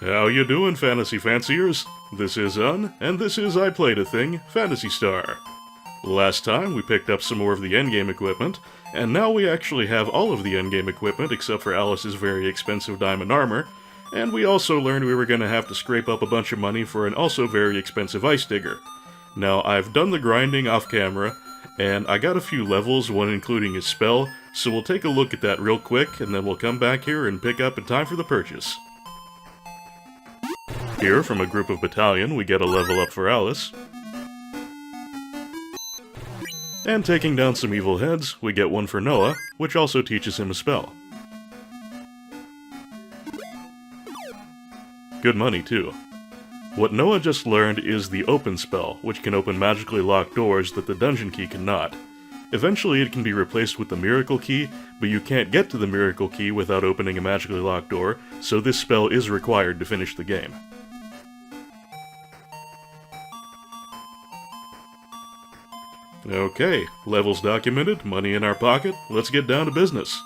How you doing, fantasy fanciers? This is and this is I Played a Thing, Phantasy Star. Last time we picked up some more of the endgame equipment, and now we actually have all of the endgame equipment except for Alice's very expensive diamond armor, and we also learned we were going to have to scrape up a bunch of money for an also very expensive ice digger. Now, I've done the grinding off camera, and I got a few levels, one including his spell, so we'll take a look at that real quick, and then we'll come back here and pick up in time for the purchase. Here, from a group of battalion, we get a level up for Alice. And taking down some evil heads, we get one for Noah, which also teaches him a spell. Good money, too. What Noah just learned is the Open spell, which can open magically locked doors that the dungeon key cannot. Eventually it can be replaced with the Miracle Key, but you can't get to the Miracle Key without opening a magically locked door, so this spell is required to finish the game. Okay, levels documented, money in our pocket, let's get down to business.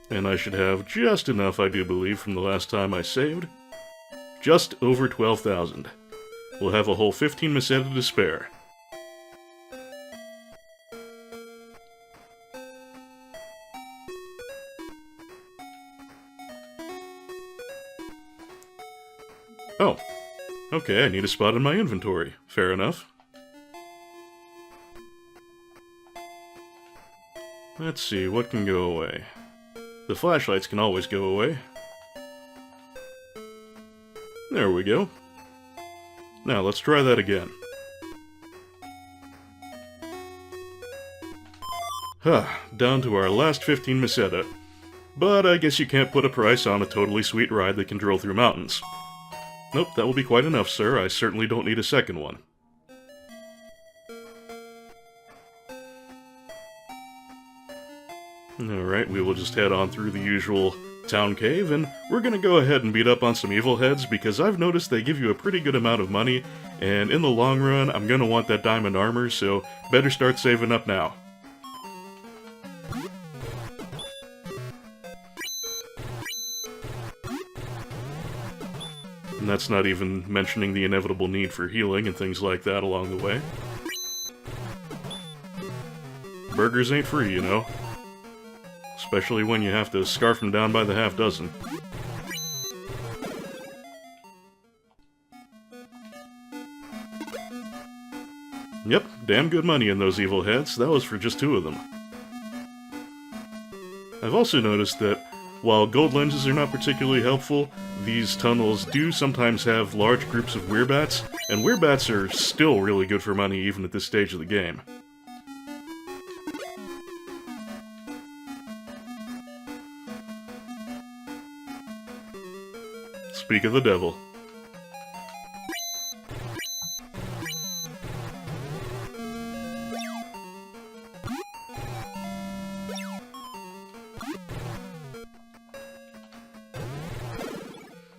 And I should have just enough, I do believe, from the last time I saved. Just over 12,000. We'll have a whole 15 Meseta to spare. Oh. Okay, I need a spot in my inventory. Fair enough. Let's see, what can go away? The flashlights can always go away. There we go. Now, let's try that again. Down to our last 15 Meseta. But I guess you can't put a price on a totally sweet ride that can drill through mountains. Nope, that will be quite enough, sir. I certainly don't need a second one. Alright, we will just head on through the usual town cave, and we're gonna go ahead and beat up on some evil heads, because I've noticed they give you a pretty good amount of money, and in the long run, I'm gonna want that diamond armor, so better start saving up now. And that's not even mentioning the inevitable need for healing and things like that along the way. Burgers ain't free, you know. Especially when you have to scarf them down by the half dozen. Yep, damn good money in those evil heads. That was for just 2 of them. I've also noticed that while gold lenses are not particularly helpful, these tunnels do sometimes have large groups of werebats, and werebats are still really good for money even at this stage of the game. Speak of the devil.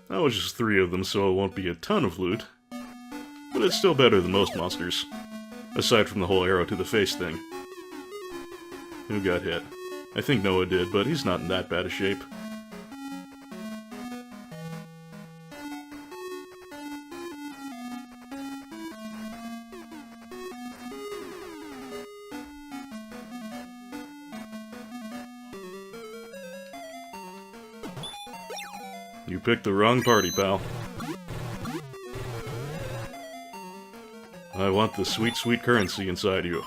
That was just 3 of them, so it won't be a ton of loot. But it's still better than most monsters. Aside from the whole arrow to the face thing. Who got hit? I think Noah did, but he's not in that bad a shape. You picked the wrong party, pal. I want the sweet, sweet currency inside you.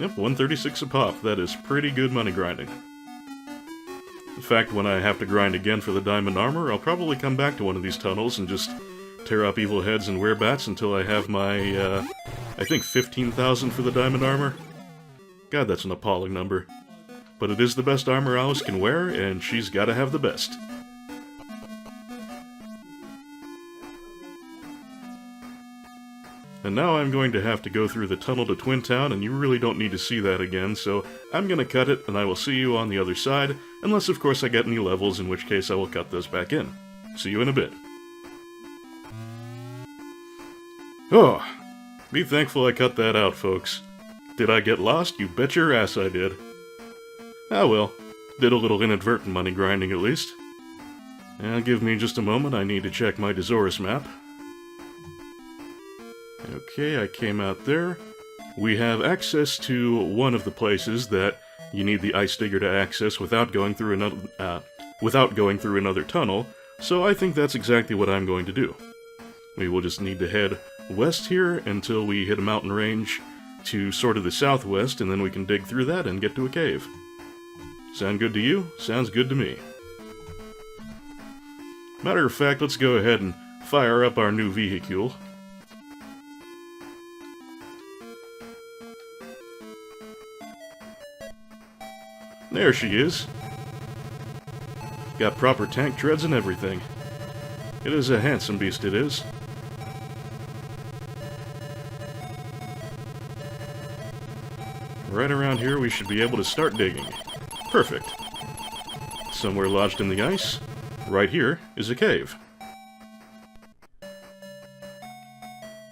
Yep, 136 a pop. That is pretty good money grinding. In fact, when I have to grind again for the diamond armor, I'll probably come back to one of these tunnels and just tear up evil heads and werebats until I have my, I think 15,000 for the diamond armor. God, that's an appalling number. But it is the best armor Alice can wear, and she's gotta have the best. And now I'm going to have to go through the tunnel to Twin Town, and you really don't need to see that again, so I'm gonna cut it, and I will see you on the other side, unless of course I get any levels, in which case I will cut those back in. See you in a bit. Oh, be thankful I cut that out, folks. Did I get lost? You bet your ass I did. Ah well, did a little inadvertent money grinding at least. Give me just a moment, I need to check my Dezoris map. Okay, I came out there. We have access to one of the places that you need the ice digger to access without going through another tunnel, so I think that's exactly what I'm going to do. We will just need to head west here until we hit a mountain range to sort of the southwest, and then we can dig through that and get to a cave. Sound good to you? Sounds good to me. Matter of fact, let's go ahead and fire up our new vehicle. There she is. Got proper tank treads and everything. It is a handsome beast, it is. Right around here we should be able to start digging. Perfect. Somewhere lodged in the ice, right here, is a cave.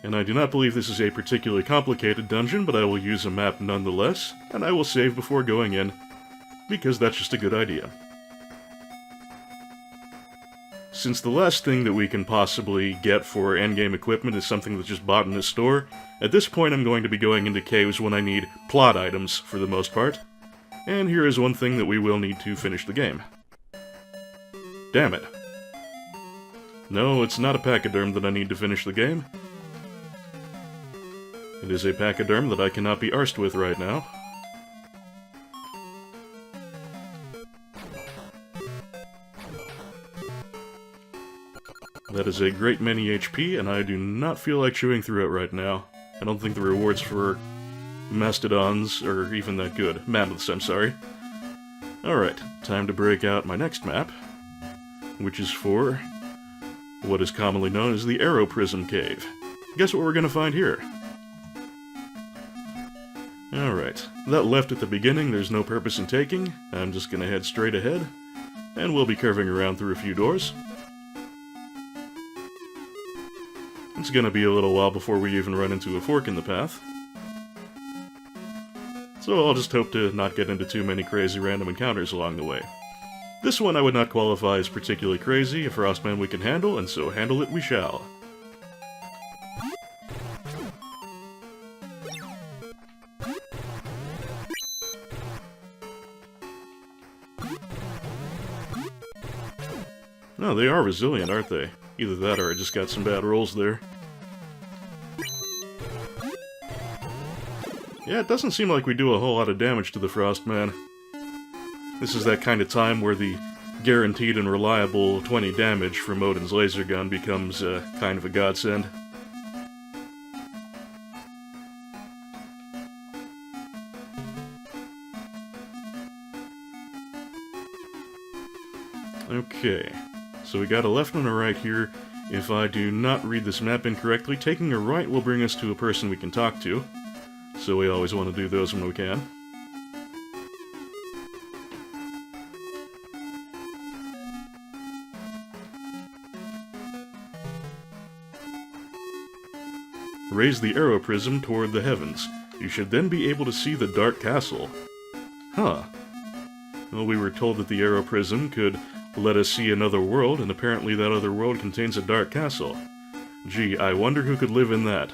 And I do not believe this is a particularly complicated dungeon, but I will use a map nonetheless, and I will save before going in, because that's just a good idea. Since the last thing that we can possibly get for endgame equipment is something that's just bought in a store, at this point I'm going to be going into caves when I need plot items, for the most part. And here is one thing that we will need to finish the game. Damn it. No, it's not a pachyderm that I need to finish the game. It is a pachyderm that I cannot be arsed with right now. That is a great many HP, and I do not feel like chewing through it right now. I don't think the rewards for mastodons are even that good. Mammoths, I'm sorry. Alright, time to break out my next map, which is for what is commonly known as the Arrow Prism Cave. Guess what we're gonna find here? Alright, that left at the beginning there's no purpose in taking. I'm just gonna head straight ahead, and we'll be curving around through a few doors. It's gonna be a little while before we even run into a fork in the path. So I'll just hope to not get into too many crazy random encounters along the way. This one I would not qualify as particularly crazy, a Frostman we can handle, and so handle it we shall. No, they are resilient, aren't they? Either that or I just got some bad rolls there. Yeah, it doesn't seem like we do a whole lot of damage to the Frostman. This is that kind of time where the guaranteed and reliable 20 damage from Odin's laser gun becomes kind of a godsend. Okay, so we got a left and a right here. If I do not read this map incorrectly, taking a right will bring us to a person we can talk to. So we always want to do those when we can. Raise the arrow prism toward the heavens. You should then be able to see the dark castle. Huh. Well, we were told that the arrow prism could let us see another world, and apparently that other world contains a dark castle. Gee, I wonder who could live in that.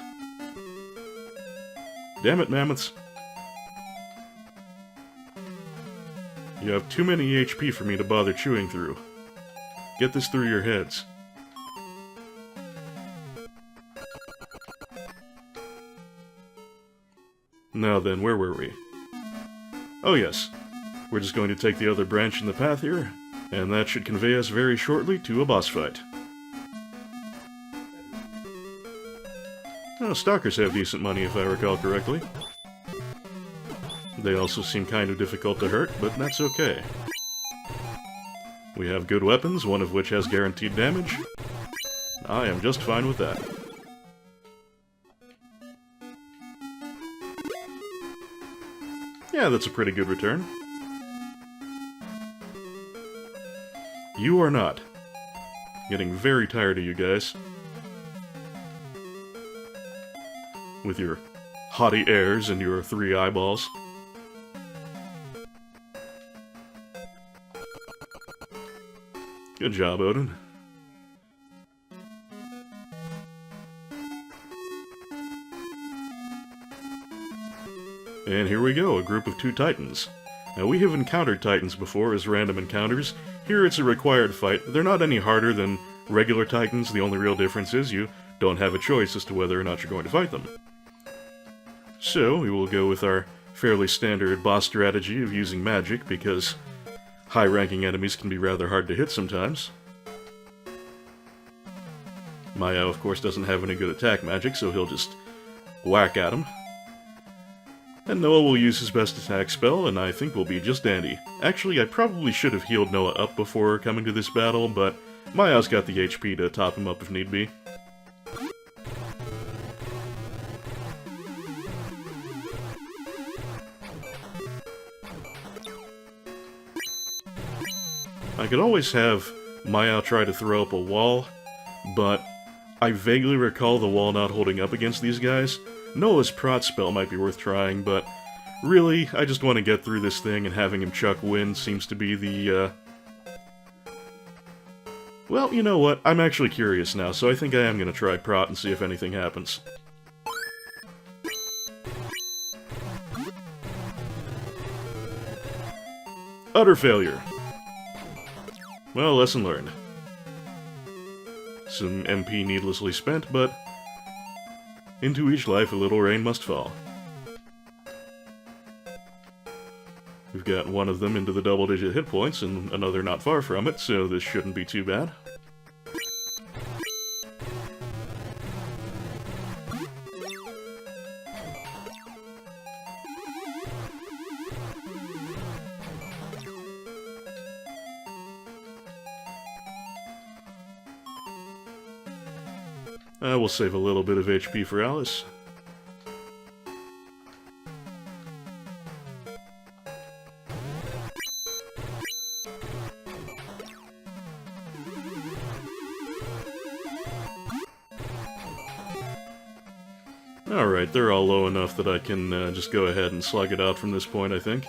Damn it, mammoths. You have too many HP for me to bother chewing through. Get this through your heads. Now then, where were we? Oh yes, we're just going to take the other branch in the path here, and that should convey us very shortly to a boss fight. Oh, stalkers have decent money if I recall correctly. They also seem kind of difficult to hurt, but that's okay. We have good weapons, one of which has guaranteed damage. I am just fine with that. Yeah, that's a pretty good return. You are not. Getting very tired of you guys. with your haughty airs and your 3 eyeballs. Good job, Odin. And here we go, a group of 2 Titans. Now, we have encountered Titans before as random encounters. Here it's a required fight. They're not any harder than regular Titans. The only real difference is you don't have a choice as to whether or not you're going to fight them. So, we will go with our fairly standard boss strategy of using magic, because high-ranking enemies can be rather hard to hit sometimes. Maya, of course, doesn't have any good attack magic, so he'll just whack at him. And Noah will use his best attack spell, and I think we'll be just dandy. Actually, I probably should have healed Noah up before coming to this battle, but Maya's got the HP to top him up if need be. I could always have Maya try to throw up a wall, but I vaguely recall the wall not holding up against these guys. Noah's prot spell might be worth trying, but really, I just want to get through this thing, and having him chuck wind seems to be the, Well, you know what? I'm actually curious now, so I think I am going to try prot and see if anything happens. Utter failure. Well, lesson learned. Some MP needlessly spent, but into each life a little rain must fall. We've got one of them into the double-digit hit points, and another not far from it, so this shouldn't be too bad. We'll save a little bit of HP for Alice. Alright, they're all low enough that I can just go ahead and slug it out from this point, I think.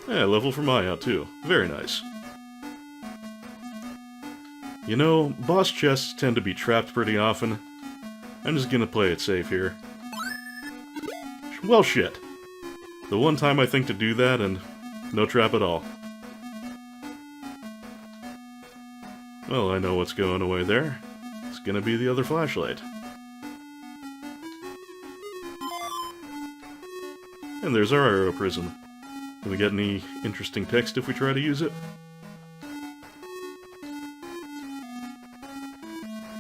Yeah, level for Maya, too. Very nice. You know, boss chests tend to be trapped pretty often. I'm just gonna play it safe here. Well, shit. The one time I think to do that, and no trap at all. Well, I know what's going away there. It's gonna be the other flashlight. And there's our arrow prism. Can we get any interesting text if we try to use it?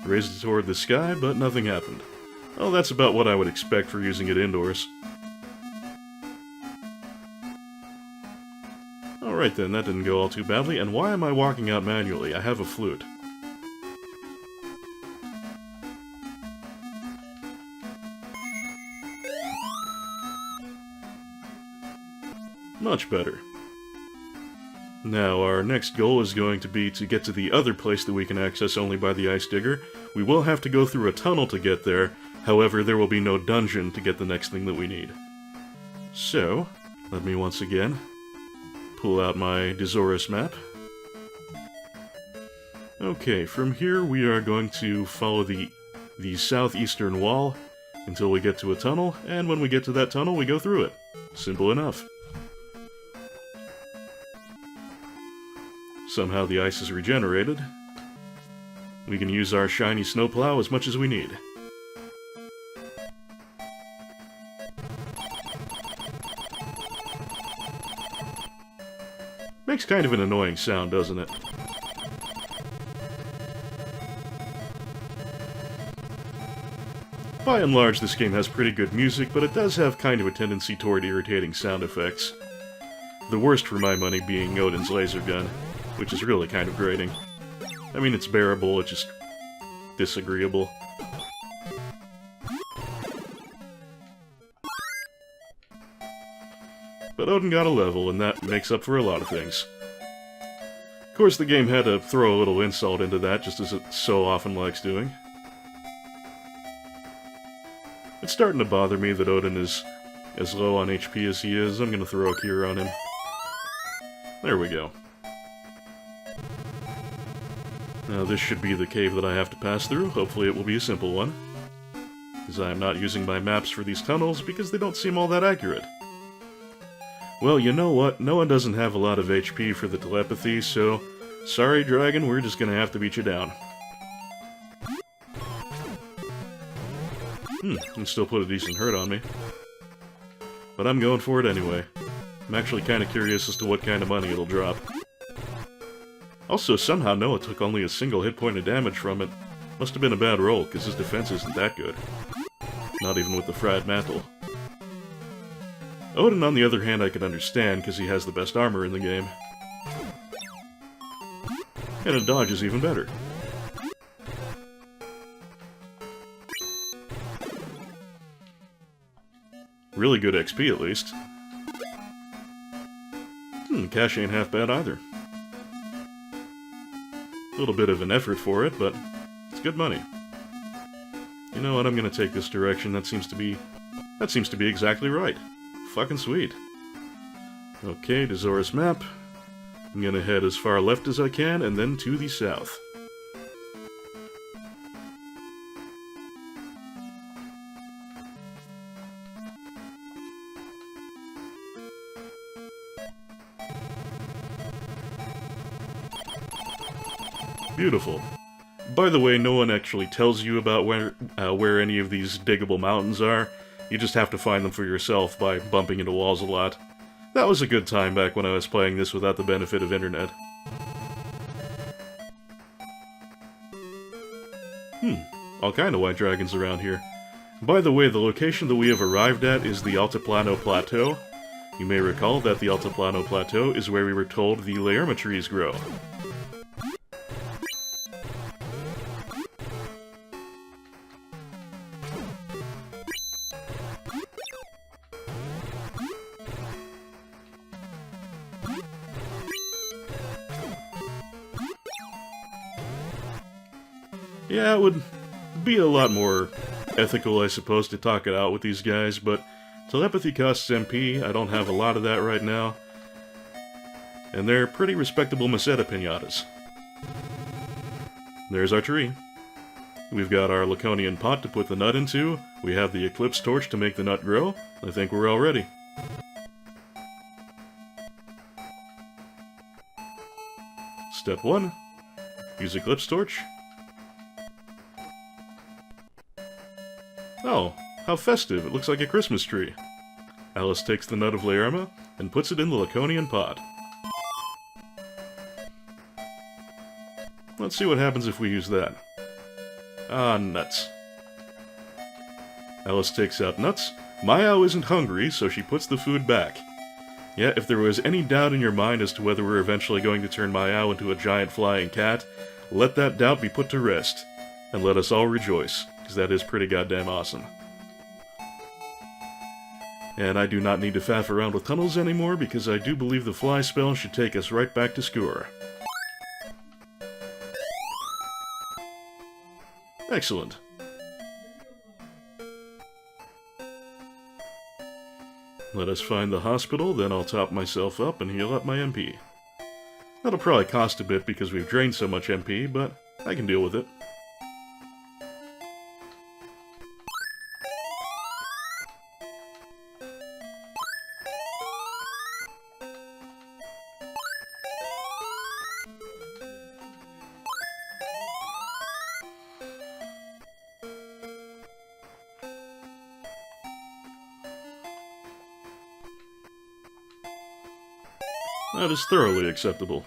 Raised it toward the sky, but nothing happened. Well, that's about what I would expect for using it indoors. Alright then, that didn't go all too badly, and why am I walking out manually? I have a flute. Much better. Now, our next goal is going to be to get to the other place that we can access only by the ice digger. We will have to go through a tunnel to get there, however, there will be no dungeon to get the next thing that we need. So, let me once again pull out my Dezoris map. Okay, from here we are going to follow the southeastern wall until we get to a tunnel, and when we get to that tunnel, we go through it. Simple enough. Somehow the ice is regenerated. We can use our shiny snowplow as much as we need. Makes kind of an annoying sound, doesn't it? By and large, this game has pretty good music, but it does have kind of a tendency toward irritating sound effects. The worst for my money being Odin's laser gun, which is really kind of grating. I mean, it's bearable, it's just disagreeable. But Odin got a level, and that makes up for a lot of things. Of course, the game had to throw a little insult into that, just as it so often likes doing. It's starting to bother me that Odin is as low on HP as he is. I'm gonna throw a cure on him. There we go. Now this should be the cave that I have to pass through. Hopefully it will be a simple one. Because I am not using my maps for these tunnels because they don't seem all that accurate. Well, you know what? No one doesn't have a lot of HP for the telepathy, so... Sorry, dragon, we're just gonna have to beat you down. Can still put a decent hurt on me. But I'm going for it anyway. I'm actually kind of curious as to what kind of money it'll drop. Also, somehow Noah took only a single hit point of damage from it. Must have been a bad roll, because his defense isn't that good. Not even with the fried mantle. Odin, on the other hand, I can understand, because he has the best armor in the game. And a dodge is even better. Really good XP, at least. Cash ain't half bad either. A little bit of an effort for it, but it's good money. You know what, I'm gonna take this direction. That seems to be exactly right. Fucking sweet. Okay, Dezora's map. I'm gonna head as far left as I can, and then to the south. Beautiful. By the way, no one actually tells you about where any of these diggable mountains are. You just have to find them for yourself by bumping into walls a lot. That was a good time back when I was playing this without the benefit of internet. All kind of white dragons around here. By the way, the location that we have arrived at is the Altiplano Plateau. You may recall that the Altiplano Plateau is where we were told the Leerma trees grow. Yeah, it would be a lot more ethical, I suppose, to talk it out with these guys, but telepathy costs MP, I don't have a lot of that right now. And they're pretty respectable Meseta pinatas. There's our tree. We've got our Laconian pot to put the nut into, we have the Eclipse torch to make the nut grow. I think we're all ready. Step 1. Use Eclipse torch. Oh, how festive, it looks like a Christmas tree. Alice takes the nut of Leerma and puts it in the Laconian pot. Let's see what happens if we use that. Ah, nuts. Alice takes out nuts. Maya isn't hungry, so she puts the food back. Yeah, if there was any doubt in your mind as to whether we're eventually going to turn Maya into a giant flying cat, let that doubt be put to rest. And let us all rejoice, because that is pretty goddamn awesome. And I do not need to faff around with tunnels anymore, because I do believe the fly spell should take us right back to Skur. Excellent. Let us find the hospital, then I'll top myself up and heal up my MP. That'll probably cost a bit because we've drained so much MP, but I can deal with it. That is thoroughly acceptable.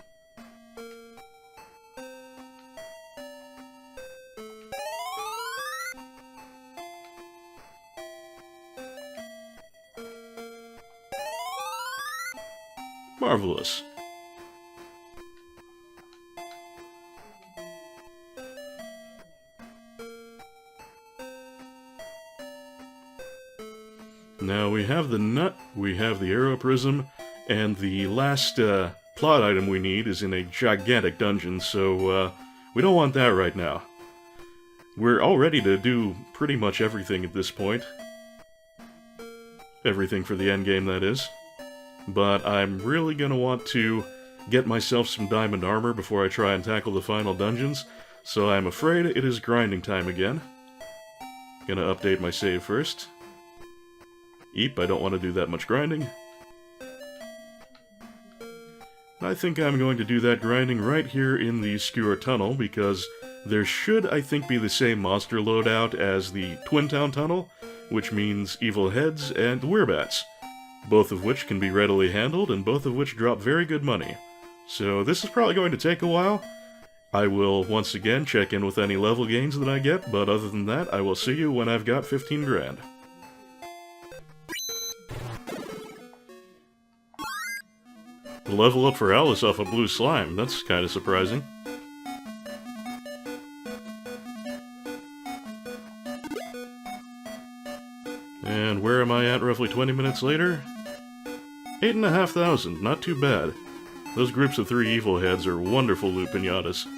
Marvelous. Now we have the nut, we have the arrow prism, and the last plot item we need is in a gigantic dungeon, so we don't want that right now. We're all ready to do pretty much everything at this point. Everything for the endgame, that is. But I'm really gonna want to get myself some diamond armor before I try and tackle the final dungeons, so I'm afraid it is grinding time again. Gonna update my save first. Eep, I don't want to do that much grinding. I think I'm going to do that grinding right here in the Skewer Tunnel, because there should, I think, be the same monster loadout as the Twin Town Tunnel, which means evil heads and werebats, both of which can be readily handled, and both of which drop very good money. So this is probably going to take a while. I will once again check in with any level gains that I get, but other than that, I will see you when I've got 15 grand. The level up for Alice off a blue slime, that's kind of surprising. And where am I at roughly 20 minutes later? 8,500, not too bad. Those groups of 3 evil heads are wonderful loot pinatas.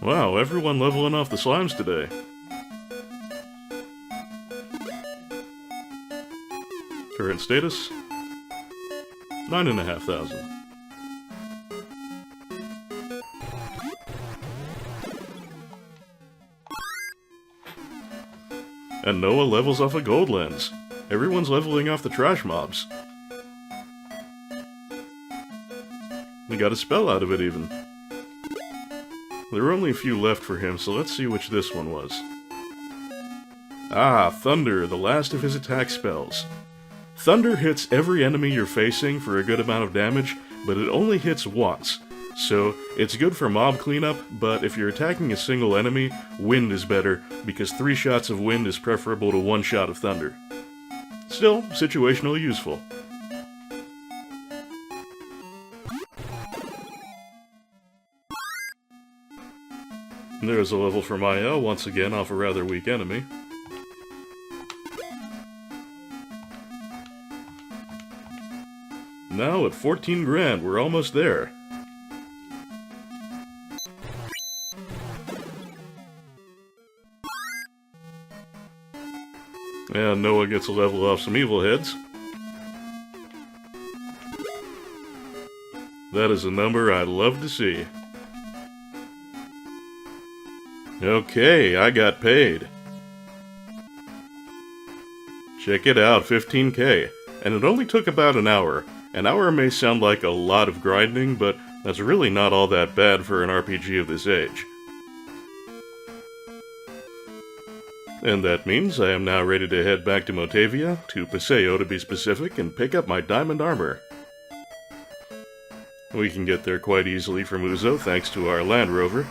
Wow, everyone leveling off the slimes today. Current status? 9,500. And Noah levels off a gold lens. Everyone's leveling off the trash mobs. We got a spell out of it even. There were only a few left for him, so let's see which this one was. Ah, Thunder, the last of his attack spells. Thunder hits every enemy you're facing for a good amount of damage, but it only hits once. So, it's good for mob cleanup, but if you're attacking a single enemy, wind is better, because 3 shots of wind is preferable to 1 shot of thunder. Still, situationally useful. There's a level for Maya, once again off a rather weak enemy. Now at 14 grand, we're almost there. And Noah gets a level off some evil heads. That is a number I'd love to see. Okay, I got paid. Check it out, 15k. And it only took about an hour. An hour may sound like a lot of grinding, but that's really not all that bad for an RPG of this age. And that means I am now ready to head back to Motavia, to Paseo to be specific, and pick up my diamond armor. We can get there quite easily from Uzo thanks to our Land Rover.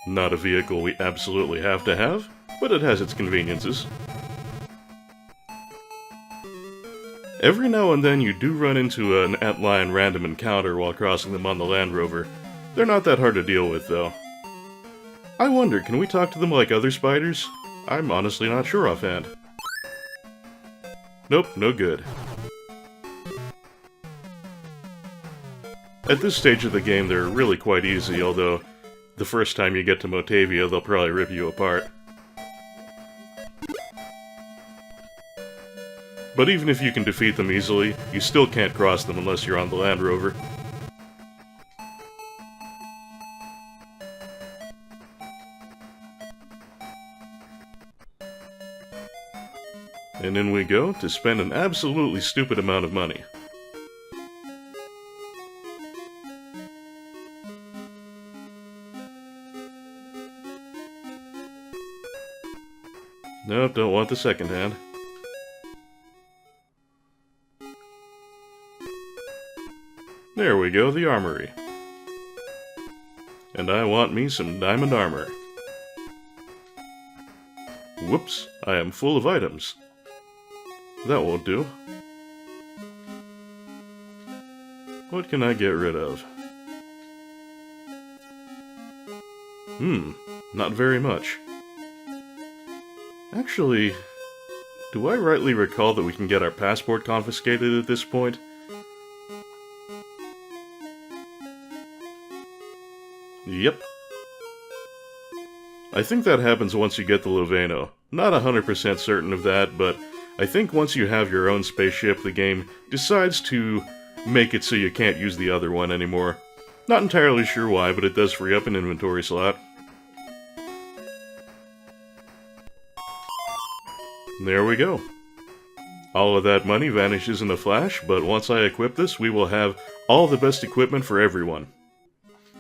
Not a vehicle we absolutely have to have, but it has its conveniences. Every now and then you do run into an antlion random encounter while crossing them on the Land Rover. They're not that hard to deal with, though. I wonder, can we talk to them like other spiders? I'm honestly not sure offhand. Nope, no good. At this stage of the game, they're really quite easy, although the first time you get to Motavia, they'll probably rip you apart. But even if you can defeat them easily, you still can't cross them unless you're on the Land Rover. And in we go to spend an absolutely stupid amount of money. Nope, don't want the second hand. There we go, the armory. And I want me some diamond armor. Whoops, I am full of items. That won't do. What can I get rid of? Not very much. Actually, do I rightly recall that we can get our passport confiscated at this point? Yep. I think that happens once you get the Loveno. Not 100% certain of that, but I think once you have your own spaceship, the game decides to make it so you can't use the other one anymore. Not entirely sure why, but it does free up an inventory slot. There we go. All of that money vanishes in a flash, but once I equip this, we will have all the best equipment for everyone.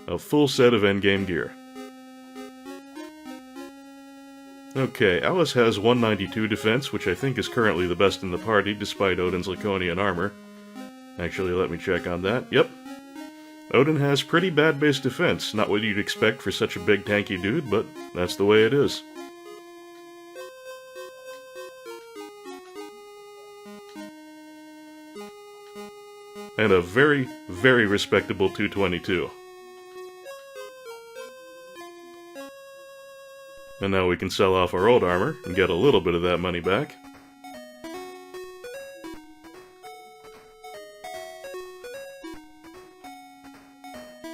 A full set of endgame gear. Okay, Alice has 192 defense, which I think is currently the best in the party, despite Odin's Laconian armor. Actually, let me check on that. Yep. Odin has pretty bad base defense, not what you'd expect for such a big tanky dude, but that's the way it is. And a very, very respectable 222. And now we can sell off our old armor and get a little bit of that money back.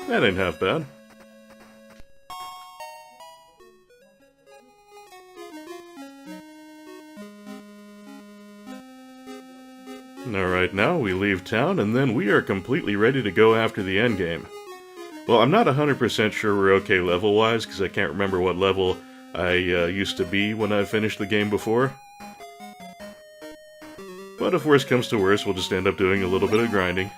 That ain't half bad. Alright, now we leave town, and then we are completely ready to go after the endgame. Well, I'm not 100% sure we're okay level-wise, because I can't remember what level I used to be when I finished the game before. But if worse comes to worse, we'll just end up doing a little bit of grinding.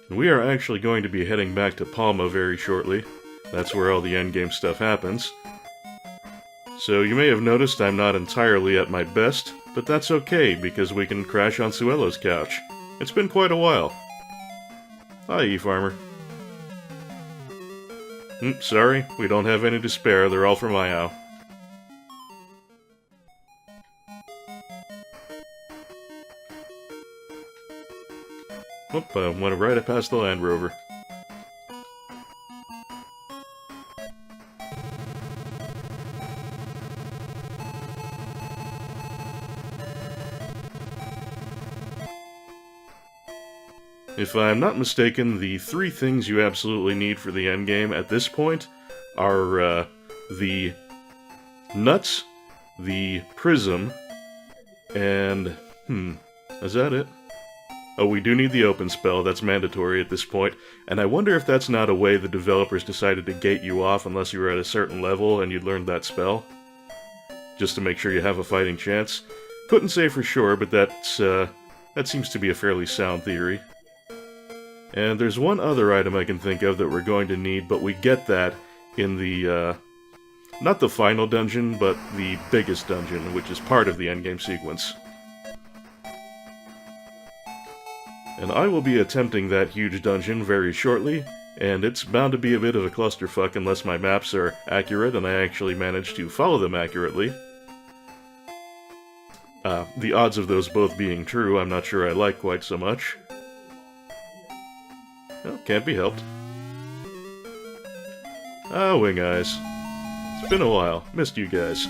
We are actually going to be heading back to Palma very shortly. That's where all the endgame stuff happens. So you may have noticed I'm not entirely at my best, but that's okay, because we can crash on Suelo's couch. It's been quite a while. Hi, E-Farmer. Sorry, we don't have any to spare, they're all for Maio. Oop, I went right past the Land Rover. If I'm not mistaken, the three things you absolutely need for the endgame at this point are the nuts, the prism, and... is that it? Oh, we do need the open spell, that's mandatory at this point, and I wonder if that's not a way the developers decided to gate you off unless you were at a certain level and you'd learned that spell. Just to make sure you have a fighting chance. Couldn't say for sure, but that seems to be a fairly sound theory. And there's one other item I can think of that we're going to need, but we get that in the, not the final dungeon, but the biggest dungeon, which is part of the endgame sequence. And I will be attempting that huge dungeon very shortly, and it's bound to be a bit of a clusterfuck unless my maps are accurate and I actually manage to follow them accurately. The odds of those both being true, I'm not sure I like quite so much. Well, can't be helped. Ah, Wing Eyes. It's been a while. Missed you guys.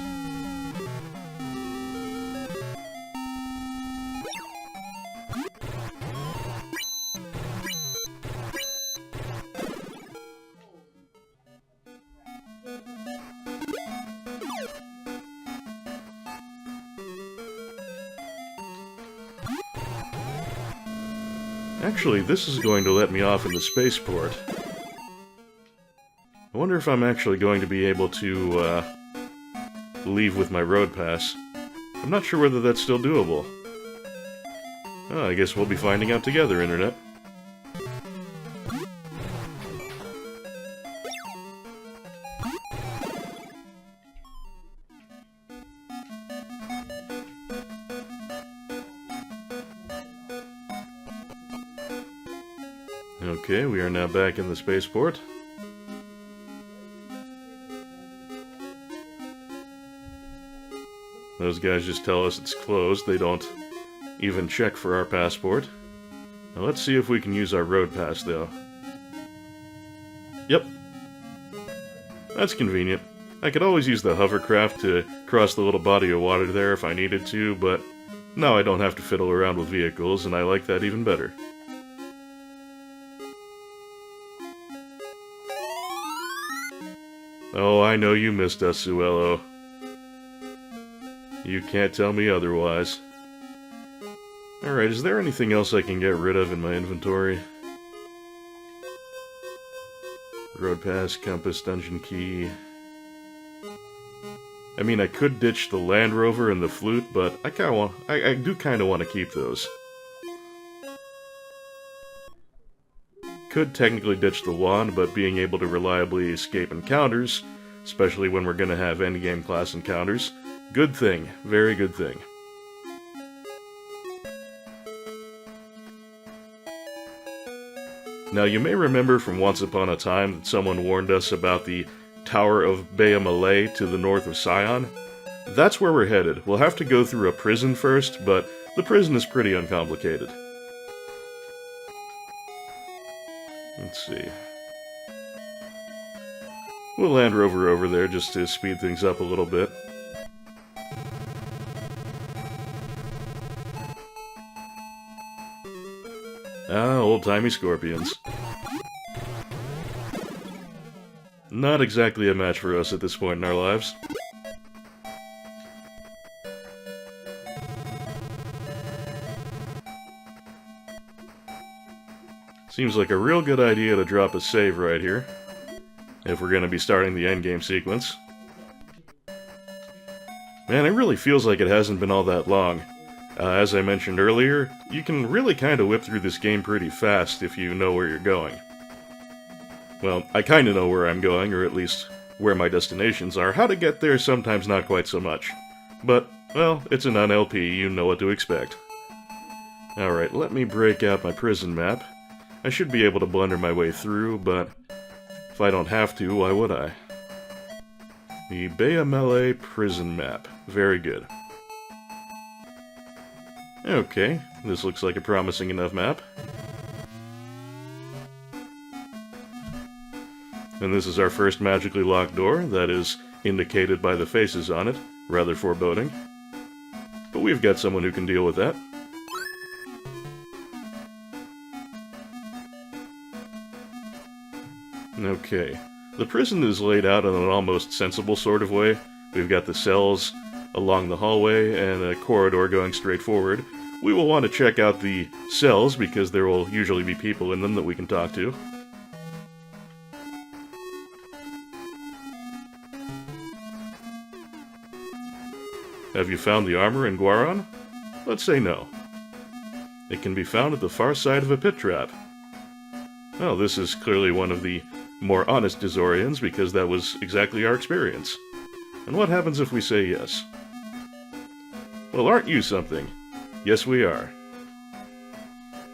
Actually, this is going to let me off in the spaceport. I wonder if I'm actually going to be able to, leave with my road pass. I'm not sure whether that's still doable. Oh, I guess we'll be finding out together, Internet. Okay, we are now back in the spaceport. Those guys just tell us it's closed. They don't even check for our passport. Now let's see if we can use our road pass, though. Yep. That's convenient. I could always use the hovercraft to cross the little body of water there if I needed to, but now I don't have to fiddle around with vehicles, and I like that even better. Oh, I know you missed us, Suello. You can't tell me otherwise. Alright, is there anything else I can get rid of in my inventory? Road pass, compass, dungeon key. I mean, I could ditch the Land Rover and the flute, but I do kind of want to keep those. Could technically ditch the wand, but being able to reliably escape encounters, especially when we're going to have endgame class encounters, good thing, very good thing. Now, you may remember from once upon a time that someone warned us about the Tower of Malay to the north of Sion. That's where we're headed. We'll have to go through a prison first, but the prison is pretty uncomplicated. Let's see. We'll Land Rover over there just to speed things up a little bit. Ah, old-timey scorpions. Not exactly a match for us at this point in our lives. Seems like a real good idea to drop a save right here, if we're going to be starting the endgame sequence. Man, it really feels like it hasn't been all that long. As I mentioned earlier, you can really kind of whip through this game pretty fast if you know where you're going. Well, I kind of know where I'm going, or at least where my destinations are. How to get there, sometimes not quite so much. But, well, it's an un-LP, you know what to expect. Alright, let me break out my prison map. I should be able to blunder my way through, but if I don't have to, why would I? The Bayamele prison map. Very good. Okay, this looks like a promising enough map. And this is our first magically locked door, that is indicated by the faces on it, rather foreboding. But we've got someone who can deal with that. Okay, the prison is laid out in an almost sensible sort of way. We've got the cells along the hallway and a corridor going straight forward. We will want to check out the cells because there will usually be people in them that we can talk to. Have you found the armor in Guaron? Let's say no. It can be found at the far side of a pit trap. Well, this is clearly one of the more honest Dizorians because that was exactly our experience. And what happens if we say yes? Well, aren't you something? Yes, we are.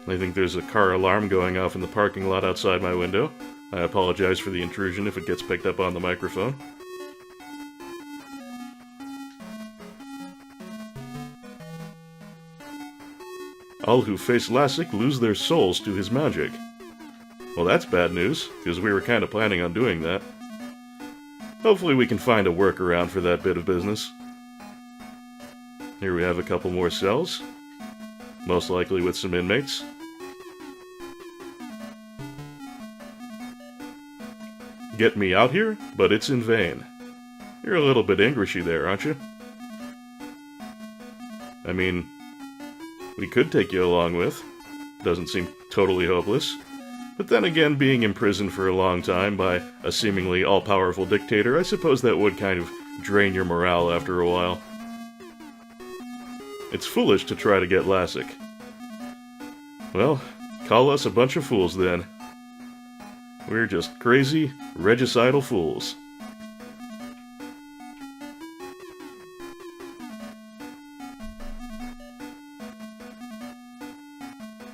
I think there's a car alarm going off in the parking lot outside my window. I apologize for the intrusion if it gets picked up on the microphone. All who face Lassic lose their souls to his magic. Well, that's bad news, because we were kind of planning on doing that. Hopefully we can find a workaround for that bit of business. Here we have a couple more cells. Most likely with some inmates. Get me out here, but it's in vain. You're a little bit Englishy there, aren't you? I mean, we could take you along with. Doesn't seem totally hopeless. But then again, being imprisoned for a long time by a seemingly all-powerful dictator, I suppose that would kind of drain your morale after a while. It's foolish to try to get Lassic. Well, call us a bunch of fools then. We're just crazy, regicidal fools.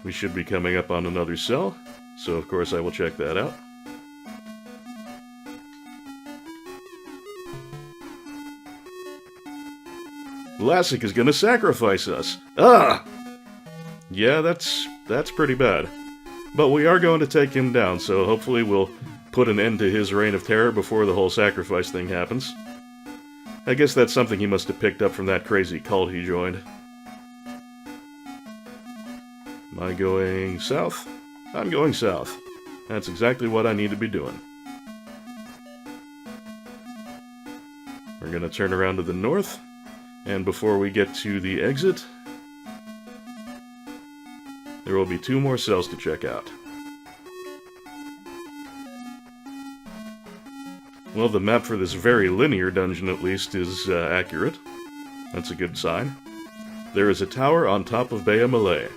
We should be coming up on another cell, so of course I will check that out. Lassic is gonna sacrifice us! Ah! Yeah, that's pretty bad. But we are going to take him down, so hopefully we'll put an end to his reign of terror before the whole sacrifice thing happens. I guess that's something he must have picked up from that crazy cult he joined. Am I going south? I'm going south. That's exactly what I need to be doing. We're going to turn around to the north, and before we get to the exit, there will be 2 more cells to check out. Well, the map for this very linear dungeon, at least, is accurate. That's a good sign. There is a tower on top of Bea Malay.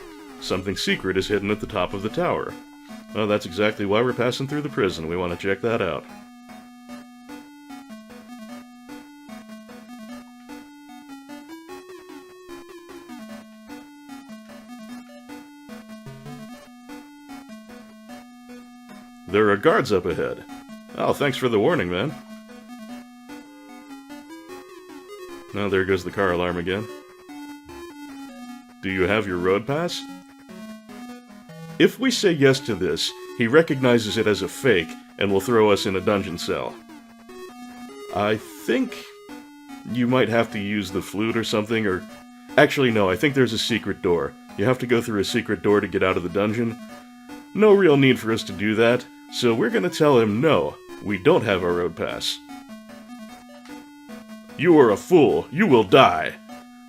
Something secret is hidden at the top of the tower. Well, that's exactly why we're passing through the prison. We want to check that out. There are guards up ahead. Oh, thanks for the warning, man. Now there goes the car alarm again. Do you have your road pass? If we say yes to this, he recognizes it as a fake and will throw us in a dungeon cell. I think you might have to use the flute or something, or... Actually, no, I think there's a secret door. You have to go through a secret door to get out of the dungeon. No real need for us to do that, so we're gonna tell him no, we don't have our road pass. You are a fool. You will die.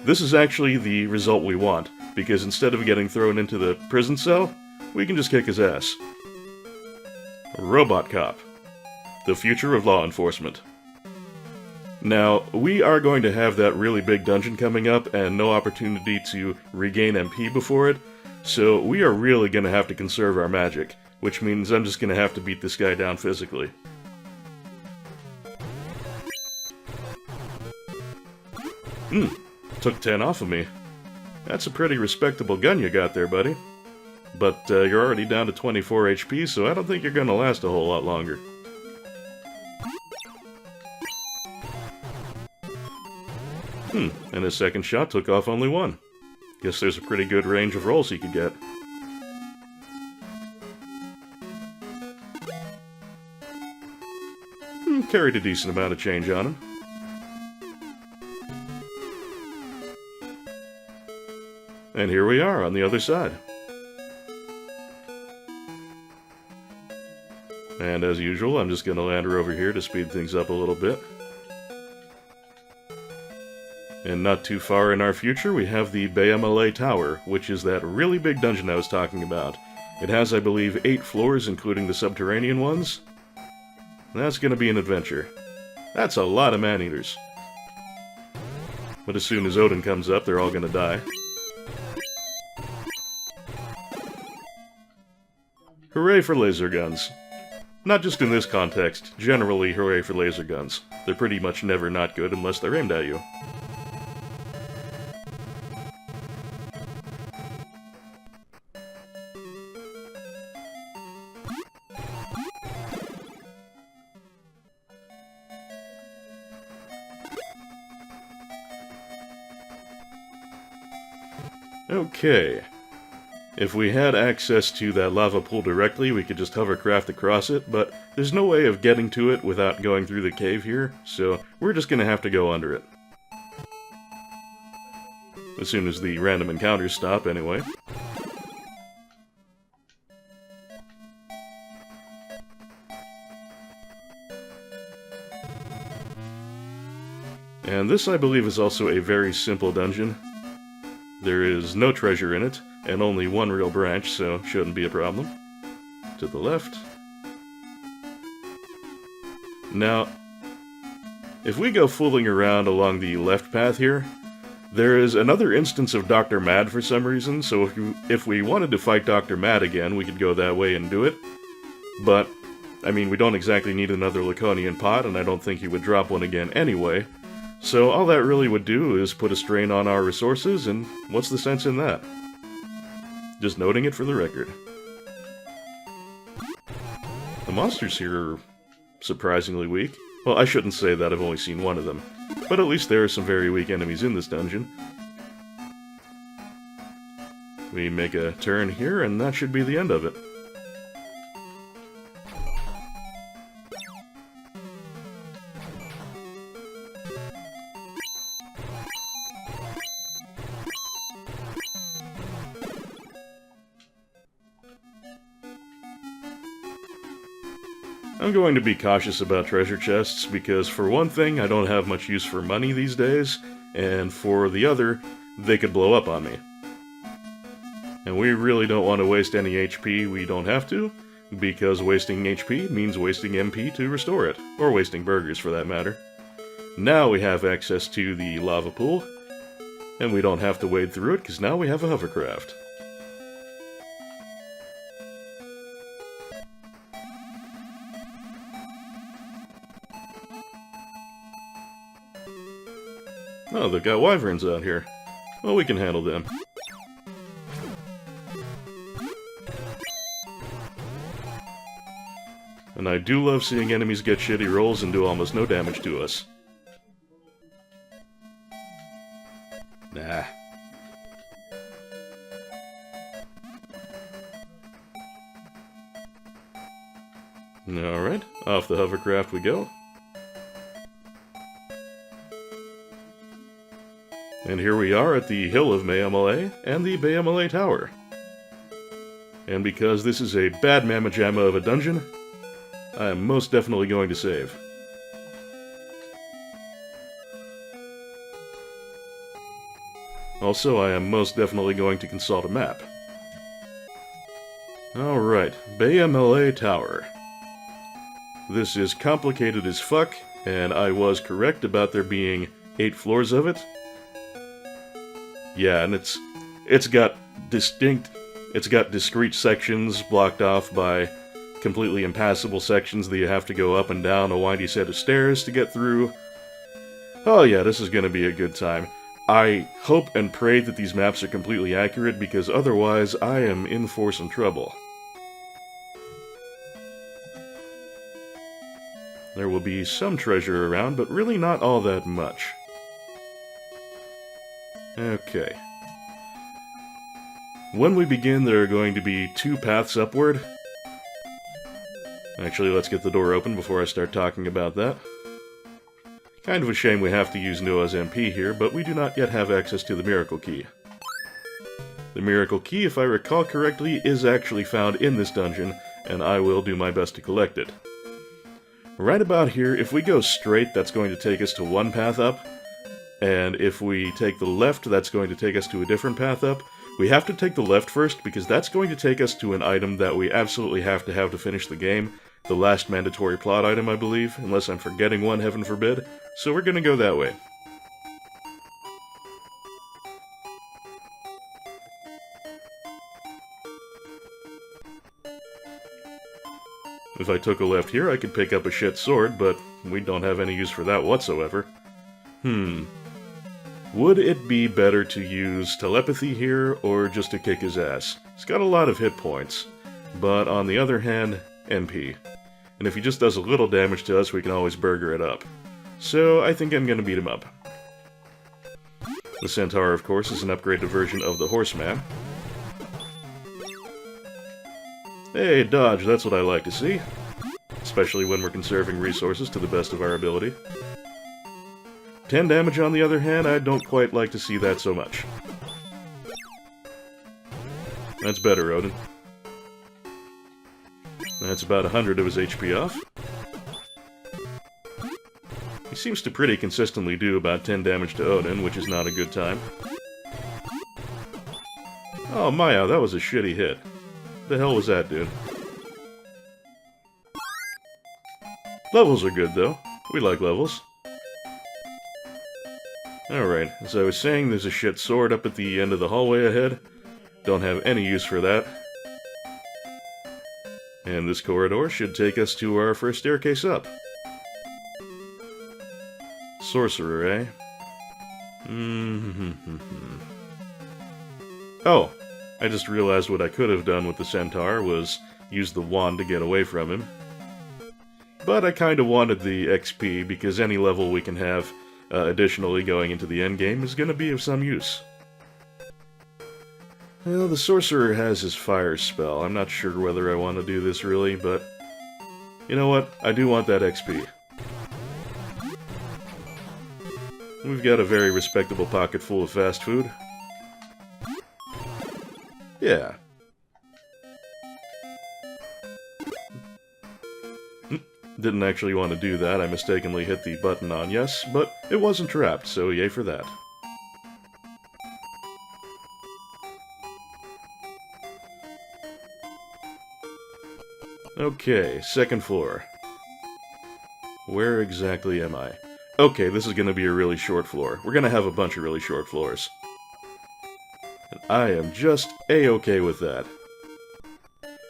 This is actually the result we want, because instead of getting thrown into the prison cell, we can just kick his ass. Robot Cop. The future of law enforcement. Now, we are going to have that really big dungeon coming up and no opportunity to regain MP before it, so we are really going to have to conserve our magic, which means I'm just going to have to beat this guy down physically. Took 10 off of me. That's a pretty respectable gun you got there, buddy. But you're already down to 24 HP, so I don't think you're going to last a whole lot longer. And his second shot took off only 1. Guess there's a pretty good range of rolls he could get. Carried a decent amount of change on him. And here we are on the other side. And as usual, I'm just going to land her over here to speed things up a little bit. And not too far in our future, we have the Bea Malay Tower, which is that really big dungeon I was talking about. It has, I believe, 8 floors, including the subterranean ones. That's going to be an adventure. That's a lot of man-eaters. But as soon as Odin comes up, they're all going to die. Hooray for laser guns. Not just in this context, generally hooray for laser guns. They're pretty much never not good unless they're aimed at you. Okay. If we had access to that lava pool directly, we could just hovercraft across it, but there's no way of getting to it without going through the cave here, so we're just gonna have to go under it. As soon as the random encounters stop, anyway. And this, I believe, is also a very simple dungeon. There is no treasure in it, and only 1 real branch, so shouldn't be a problem. To the left. Now, if we go fooling around along the left path here, there is another instance of Dr. Mad for some reason, so if we wanted to fight Dr. Mad again, we could go that way and do it. But, I mean, we don't exactly need another Laconian pot, and I don't think he would drop one again anyway. So all that really would do is put a strain on our resources, and what's the sense in that? Just noting it for the record. The monsters here are surprisingly weak. Well, I shouldn't say that, I've only seen one of them. But at least there are some very weak enemies in this dungeon. We make a turn here, and that should be the end of it. I'm going to be cautious about treasure chests because, for one thing, I don't have much use for money these days, and for the other, they could blow up on me. And we really don't want to waste any HP we don't have to, because wasting HP means wasting MP to restore it, or wasting burgers for that matter. Now we have access to the lava pool, and we don't have to wade through it because now we have a hovercraft. Oh, they've got wyverns out here. Well, we can handle them. And I do love seeing enemies get shitty rolls and do almost no damage to us. Nah. Alright, off the hovercraft we go. And here we are at the Hill of Mayamale and the Bayamale Tower. And because this is a bad mamma jamma of a dungeon, I am most definitely going to save. Also, I am most definitely going to consult a map. Alright, Bayamale Tower. This is complicated as fuck, and I was correct about there being 8 floors of it. Yeah, and it's got discrete sections blocked off by completely impassable sections that you have to go up and down a windy set of stairs to get through. Oh yeah, this is gonna be a good time. I hope and pray that these maps are completely accurate, because otherwise I am in for some trouble. There will be some treasure around, but really not all that much. Okay. When we begin, there are going to be 2 paths upward. Actually, let's get the door open before I start talking about that. Kind of a shame we have to use Noah's MP here, but we do not yet have access to the Miracle Key. The Miracle Key, if I recall correctly, is actually found in this dungeon, and I will do my best to collect it. Right about here, if we go straight, that's going to take us to one path up. And if we take the left, that's going to take us to a different path up. We have to take the left first, because that's going to take us to an item that we absolutely have to finish the game. The last mandatory plot item, I believe, unless I'm forgetting one, heaven forbid. So we're gonna go that way. If I took a left here, I could pick up a shit sword, but we don't have any use for that whatsoever. Would it be better to use telepathy here, or just to kick his ass? He's got a lot of hit points, but on the other hand, MP. And if he just does a little damage to us, we can always burger it up. So I think I'm gonna beat him up. The Centaur, of course, is an upgraded version of the Horseman. Hey, dodge, that's what I like to see. Especially when we're conserving resources to the best of our ability. 10 damage, on the other hand, I don't quite like to see that so much. That's better, Odin. That's about 100 of his HP off. He seems to pretty consistently do about 10 damage to Odin, which is not a good time. Oh, Maya, that was a shitty hit. The hell was that, dude? Levels are good, though. We like levels. Alright, as I was saying, there's a shit sword up at the end of the hallway ahead. Don't have any use for that. And this corridor should take us to our first staircase up. Sorcerer, eh? Oh, I just realized what I could have done with the Centaur was use the wand to get away from him. but I kind of wanted the XP because any level we can have additionally going into the endgame is going to be of some use. Well, the sorcerer has his fire spell. I'm not sure whether I want to do this really, but you know what? I do want that XP. We've got a very respectable pocket full of fast food. Yeah. Didn't actually want to do that. I mistakenly hit the button on yes, but it wasn't trapped, so yay for that. Okay, second floor. Where exactly am I? Okay, this is going to be a really short floor. We're going to have a bunch of really short floors. And I am just a-okay with that.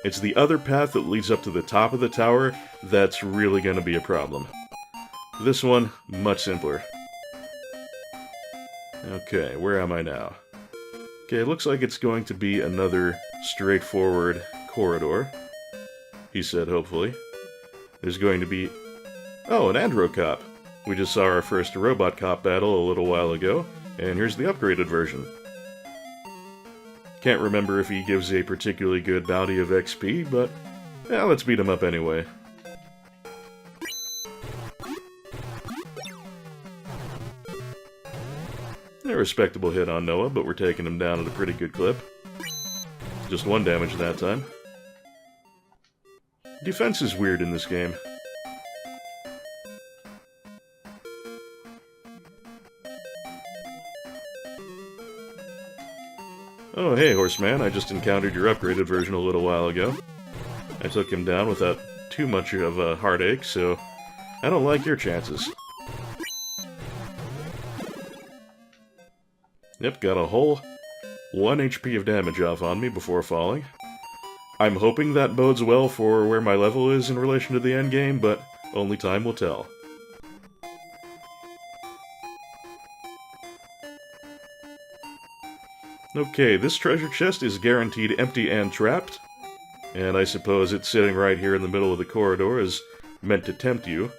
It's the other path that leads up to the top of the tower that's really going to be a problem. This one, much simpler. Okay, where am I now? Okay, it looks like it's going to be another straightforward corridor. He said, hopefully. There's going to be... Oh, an Andro Cop! We just saw our first Robot Cop battle a little while ago, and here's the upgraded version. Can't remember if he gives a particularly good bounty of XP, but yeah, let's beat him up anyway. A respectable hit on Noah, but we're taking him down at a pretty good clip. Just 1 damage that time. Defense is weird in this game. Oh hey, Horseman, I just encountered your upgraded version a little while ago. I took him down without too much of a heartache, so I don't like your chances. Yep, got a whole 1 HP of damage off on me before falling. I'm hoping that bodes well for where my level is in relation to the endgame, but only time will tell. Okay, this treasure chest is guaranteed empty and trapped, and I suppose it's sitting right here in the middle of the corridor is meant to tempt you,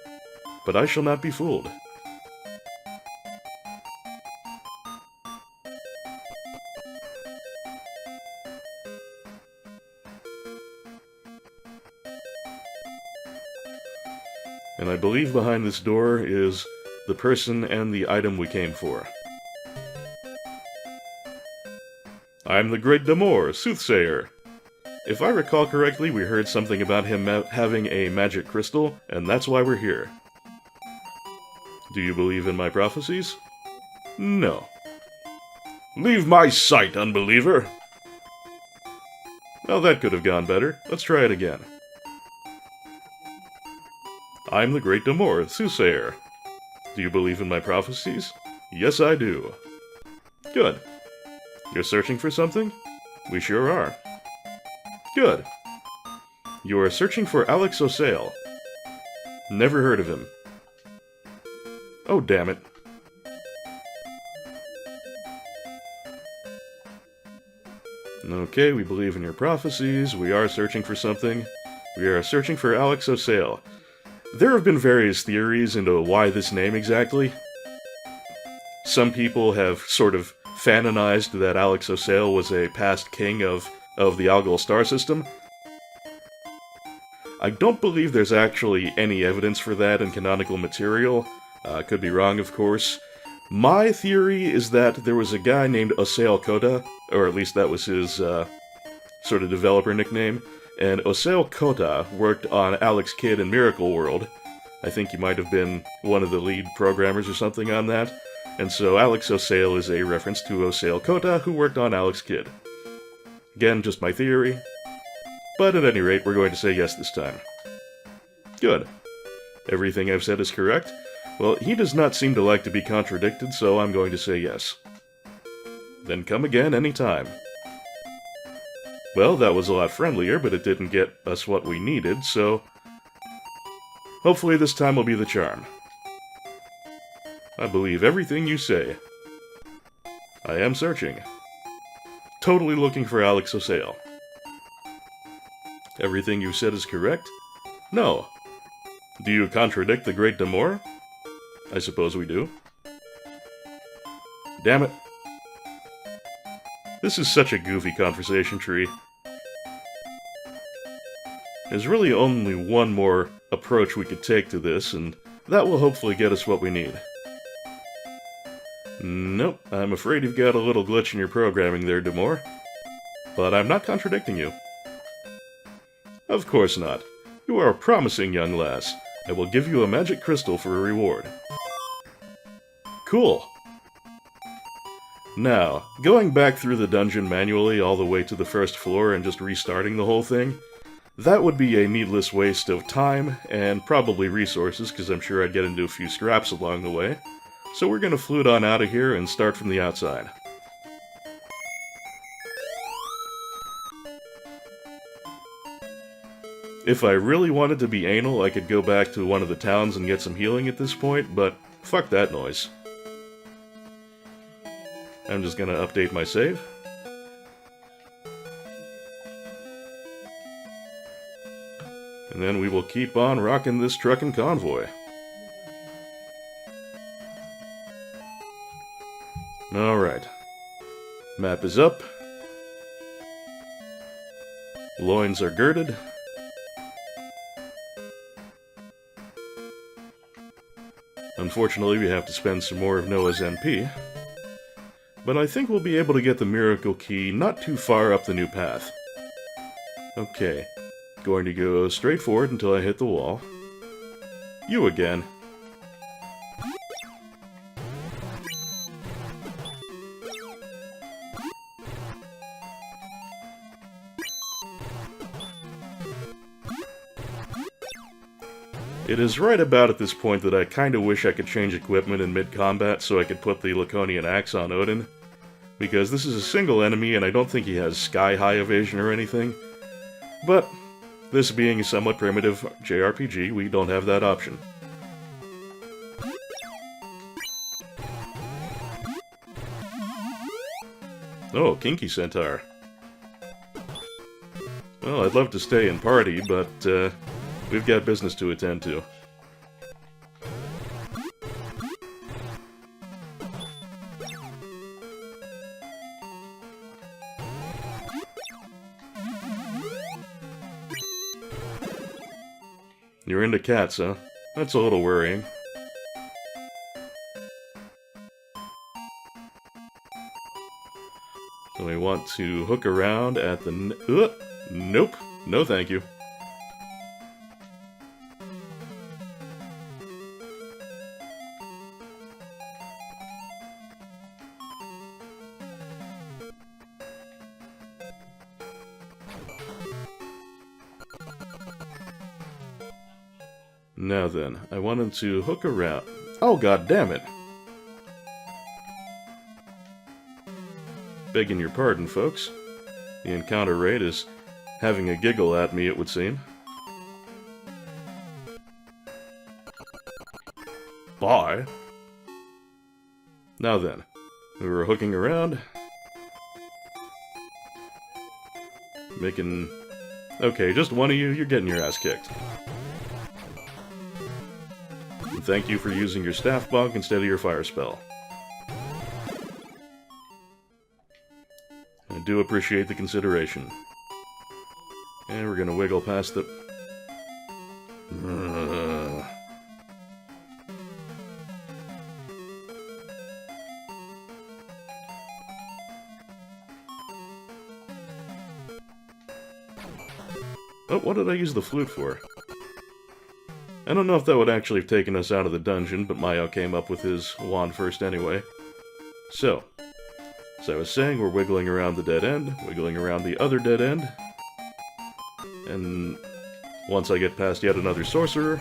but I shall not be fooled. And I believe behind this door is the person and the item we came for. I'm the Great Damor, Soothsayer. If I recall correctly, we heard something about him having a magic crystal, and that's why we're here. Do you believe in my prophecies? No. Leave my sight, unbeliever! Well, that could have gone better. Let's try it again. I'm the Great Damor, Soothsayer. Do you believe in my prophecies? Yes, I do. Good. You're searching for something? We sure are. Good. You are searching for Alex O'Sale. Never heard of him. Oh, damn it. Okay, we believe in your prophecies. We are searching for something. We are searching for Alex O'Sale. There have been various theories into why this name exactly. Some people have sort of fanonized that Alex O'Sale was a past king of the Algol star system. I don't believe there's actually any evidence for that in canonical material. Could be wrong, of course. My theory is that there was a guy named O'Sale Kota, or at least that was his sort of developer nickname, and O'Sale Kota worked on Alex Kidd in Miracle World. I think he might have been one of the lead programmers or something on that. And so Alex O'Sale is a reference to O'Sale Kota, who worked on Alex Kidd. Again, just my theory. But at any rate, we're going to say yes this time. Good. Everything I've said is correct. Well, he does not seem to like to be contradicted, so I'm going to say yes. Then come again anytime. Well, that was a lot friendlier, but it didn't get us what we needed, so hopefully this time will be the charm. I believe everything you say. I am searching. Totally looking for Alex O'Sale. Everything you said is correct? No. Do you contradict the great Demore? I suppose we do. Damn it. This is such a goofy conversation tree. There's really only one more approach we could take to this, and that will hopefully get us what we need. Nope, I'm afraid you've got a little glitch in your programming there, Demore. But I'm not contradicting you. Of course not. You are a promising young lass. I will give you a magic crystal for a reward. Cool. Now, going back through the dungeon manually all the way to the first floor and just restarting the whole thing, that would be a needless waste of time and probably resources, because I'm sure I'd get into a few scraps along the way. So we're going to flute on out of here and start from the outside. If I really wanted to be anal, I could go back to one of the towns and get some healing at this point, but fuck that noise. I'm just going to update my save. And then we will keep on rocking this truckin' convoy. Alright. Map is up. Loins are girded. Unfortunately, we have to spend some more of Noah's MP. But I think we'll be able to get the miracle key not too far up the new path. Okay. Going to go straight forward until I hit the wall. You again. It is right about at this point that I kinda wish I could change equipment in mid-combat so I could put the Laconian Axe on Odin. Because this is a single enemy and I don't think he has sky-high evasion or anything. But, this being a somewhat primitive JRPG, we don't have that option. Oh, Kinky Centaur. Well, I'd love to stay and party, but, we've got business to attend to. You're into cats, huh? That's a little worrying. So we want to hook around at the... nope. No thank you. Now then, I want him to hook around. Oh, god damn it! Begging your pardon, folks. The encounter rate is having a giggle at me, it would seem. Bye! Now then, we were hooking around. Making... Okay, just one of you, you're getting your ass kicked. And thank you for using your staff bonk instead of your fire spell. I do appreciate the consideration. And we're gonna wiggle past the... Oh, what did I use the flute for? I don't know if that would actually have taken us out of the dungeon, but Mayo came up with his wand first anyway. So, as I was saying, we're wiggling around the dead end, wiggling around the other dead end, and once I get past yet another sorcerer,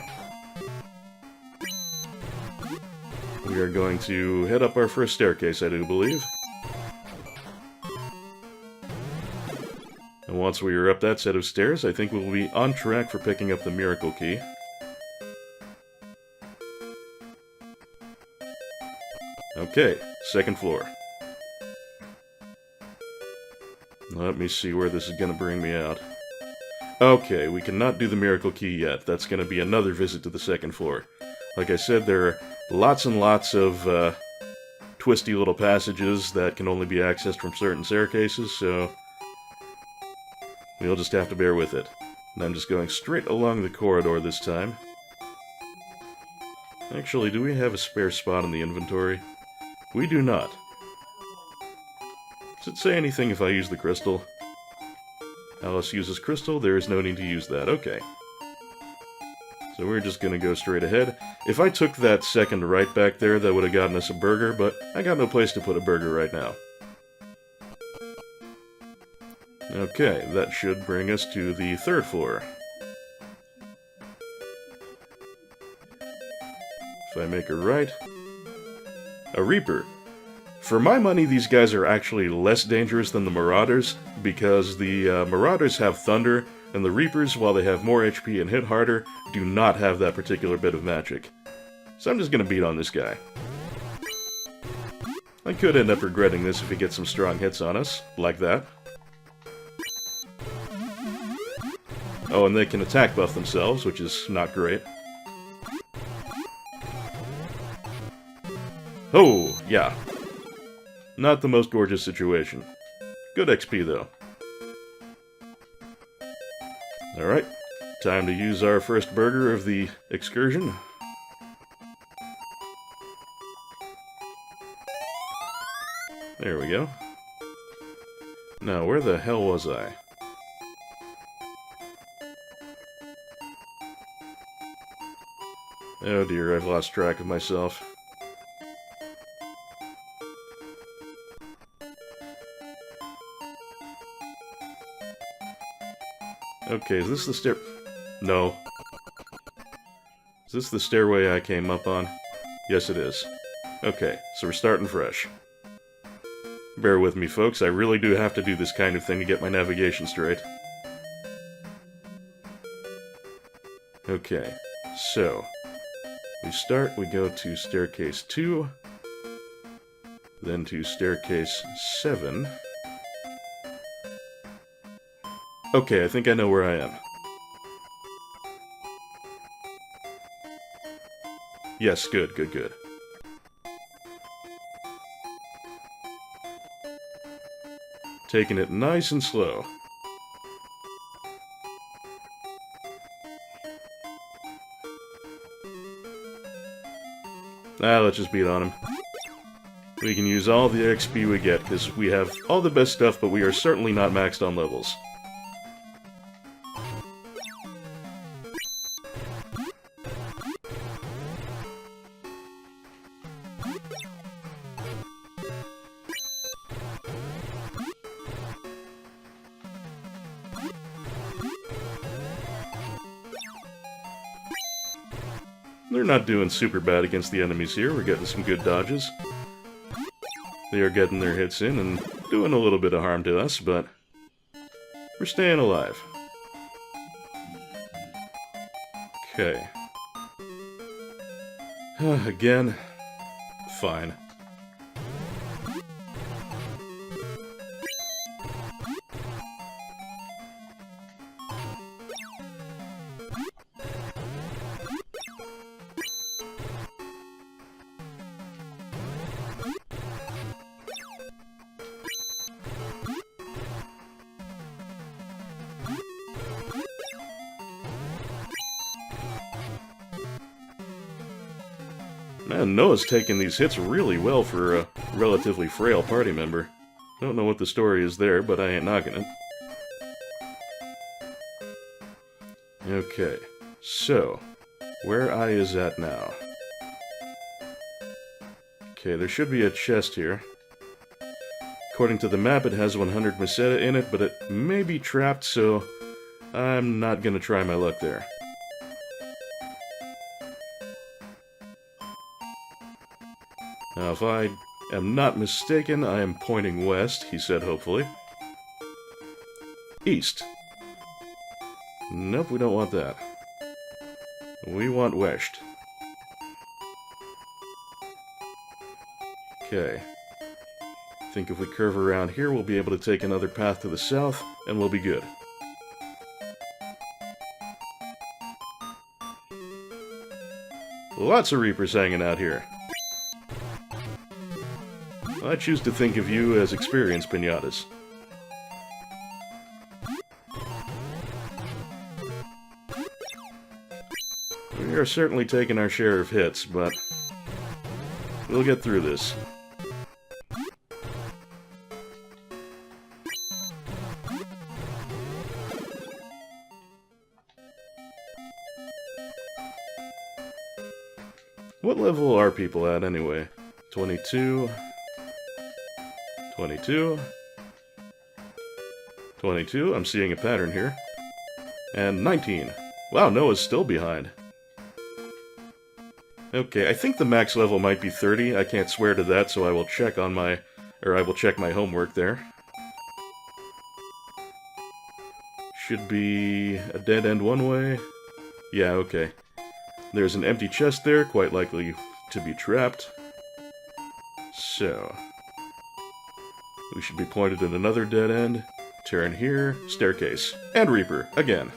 we are going to head up our first staircase, I do believe. And once we are up that set of stairs, I think we'll be on track for picking up the miracle key. Okay, second floor. Let me see where this is going to bring me out. Okay, we cannot do the miracle key yet. That's going to be another visit to the second floor. Like I said, there are lots and lots of twisty little passages that can only be accessed from certain staircases, so we'll just have to bear with it. And I'm just going straight along the corridor this time. Actually, do we have a spare spot in the inventory? We do not. Does it say anything if I use the crystal? Alice uses crystal, there is no need to use that. Okay. So we're just gonna go straight ahead. If I took that second right back there, that would have gotten us a burger, but I got no place to put a burger right now. Okay, that should bring us to the third floor. If I make a right... A Reaper. For my money, these guys are actually less dangerous than the Marauders, because the Marauders have Thunder, and the Reapers, while they have more HP and hit harder, do not have that particular bit of magic. So I'm just gonna beat on this guy. I could end up regretting this if he gets some strong hits on us, like that. Oh, and they can attack buff themselves, which is not great. Oh, yeah. Not the most gorgeous situation. Good XP, though. Alright, time to use our first burger of the excursion. There we go. Now, where the hell was I? Oh dear, I've lost track of myself. Okay, is this the stair... No. Is this the stairway I came up on? Yes, it is. Okay, so we're starting fresh. Bear with me, folks, I really do have to do this kind of thing to get my navigation straight. Okay, so... we go to staircase 2, then to staircase 7... Okay, I think I know where I am. Yes, good, good, good. Taking it nice and slow. Let's just beat on him. We can use all the XP we get, because we have all the best stuff, but we are certainly not maxed on levels. They're not doing super bad against the enemies here. We're getting some good dodges. They are getting their hits in and doing a little bit of harm to us, but we're staying alive. Okay. Again. Fine. Man, Noah's taking these hits really well for a relatively frail party member. Don't know what the story is there, but I ain't knocking it. Okay, so, where I is at now? Okay, there should be a chest here. According to the map, it has 100 Meseta in it, but it may be trapped, so I'm not gonna try my luck there. Now, if I am not mistaken, I am pointing west, he said hopefully. East. Nope, we don't want that. We want west. Okay. I think if we curve around here, we'll be able to take another path to the south, and we'll be good. Lots of Reapers hanging out here. I choose to think of you as experienced pinatas. We are certainly taking our share of hits, but we'll get through this. What level are people at anyway? 22... 22... 22, I'm seeing a pattern here. And 19. Wow, Noah's still behind. Okay, I think the max level might be 30. I can't swear to that, so I will check on my... I will check my homework there. Should be a dead end one way. Yeah, okay. There's an empty chest there, quite likely to be trapped. So... we should be pointed at another dead end. Turn here, staircase, and Reaper, again.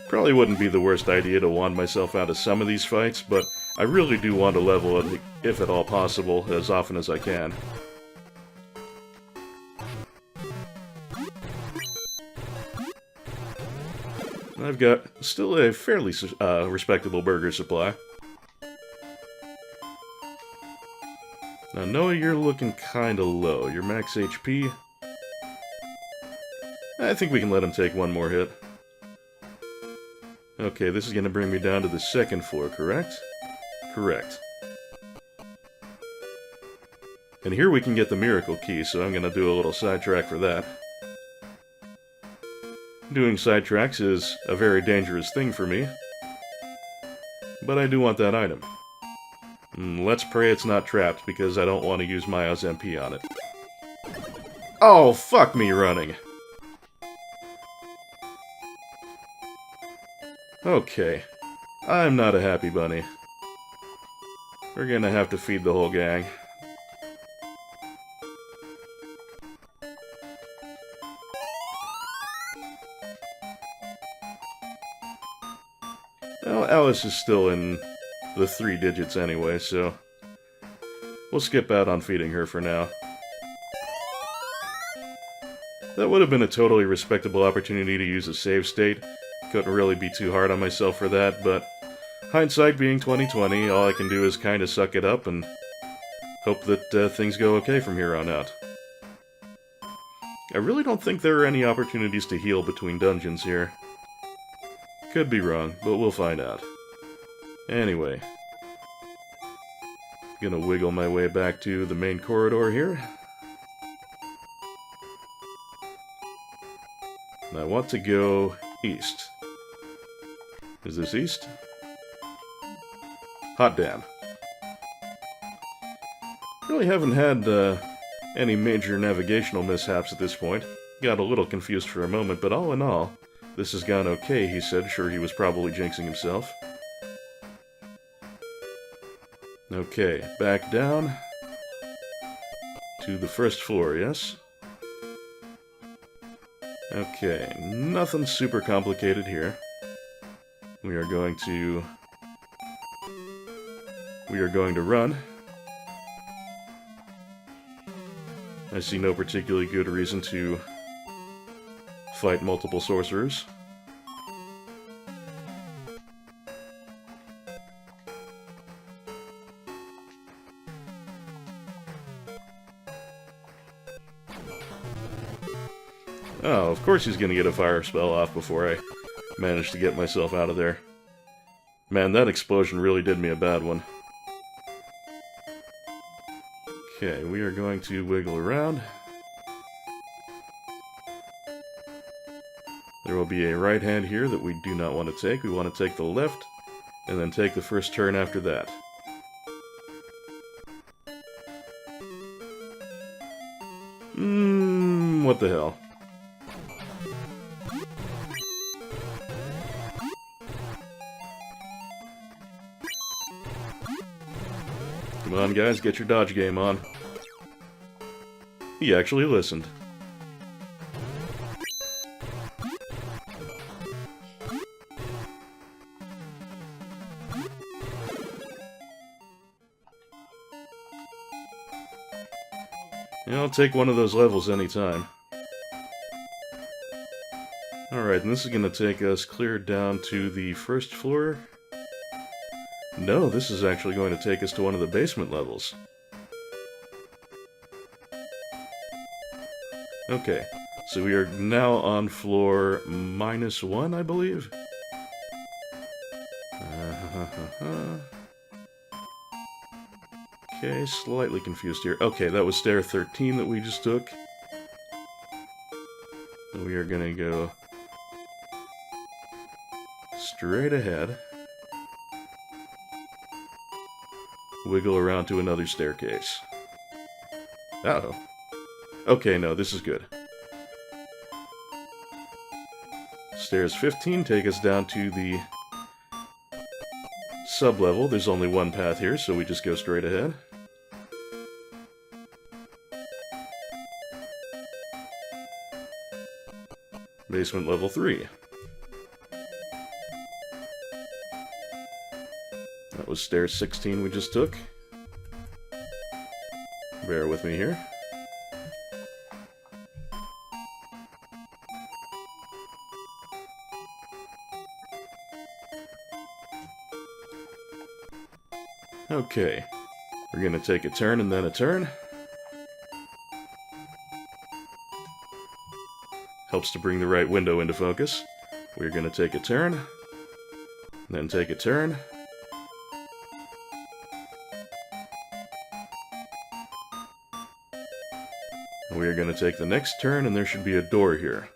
Probably wouldn't be the worst idea to wand myself out of some of these fights, but I really do want to level it, if at all possible, as often as I can. I've got still a fairly respectable burger supply. Now, Noah, you're looking kinda low. Your max HP... I think we can let him take one more hit. Okay, this is gonna bring me down to the second floor, correct? Correct. And here we can get the miracle key, so I'm gonna do a little sidetrack for that. Doing sidetracks is a very dangerous thing for me. But I do want that item. Let's pray it's not trapped, because I don't want to use Maya's MP on it. Oh, fuck me running! Okay. I'm not a happy bunny. We're gonna have to feed the whole gang. Well, Alice is still in the 3 digits anyway, so we'll skip out on feeding her for now. That would have been a totally respectable opportunity to use a save state. Couldn't really be too hard on myself for that, but hindsight being 20/20, all I can do is kinda suck it up and hope that things go okay from here on out. I really don't think there are any opportunities to heal between dungeons here. Could be wrong, but we'll find out. Anyway. Gonna wiggle my way back to the main corridor here. And I want to go east. Is this east? Hot damn. Really haven't had any major navigational mishaps at this point. Got a little confused for a moment, but all in all, this has gone okay, he said. Sure, he was probably jinxing himself. Okay, back down to the first floor, yes? Okay, nothing super complicated here. We are going to run. I see no particularly good reason to fight multiple sorcerers. Oh, of course he's gonna get a fire spell off before I manage to get myself out of there. Man, that explosion really did me a bad one. Okay, we are going to wiggle around. There will be a right hand here that we do not want to take. We want to take the left, and then take the first turn after that. What the hell? Come on, guys, get your dodge game on. He actually listened. I'll take one of those levels anytime. Alright, and this is going to take us clear down to the first floor. No, this is actually going to take us to one of the basement levels. Okay, so we are now on floor -1, I believe? Okay, slightly confused here. Okay, that was stair 13 that we just took. We are gonna go straight ahead. Wiggle around to another staircase. Uh-oh. Okay, no, this is good. Stairs 15 take us down to the sub-level. There's only one path here, so we just go straight ahead. Basement level 3. That was stairs 16 we just took. Bear with me here. Okay, we're gonna take a turn and then a turn. Helps to bring the right window into focus. We're gonna take a turn, then take a turn. We're gonna take the next turn, and there should be a door here.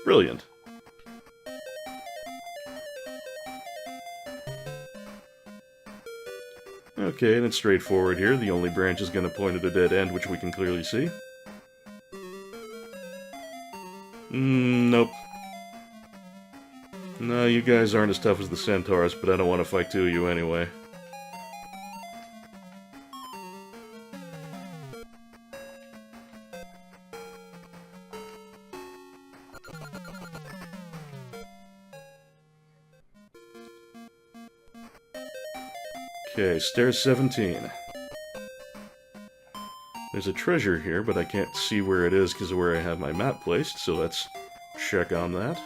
Brilliant. Okay, and it's straightforward here. The only branch is going to point at a dead end, which we can clearly see. Nope. No, you guys aren't as tough as the centaurs, but I don't want to fight two of you anyway. Okay, stairs 17. There's a treasure here, but I can't see where it is because of where I have my map placed, so let's check on that.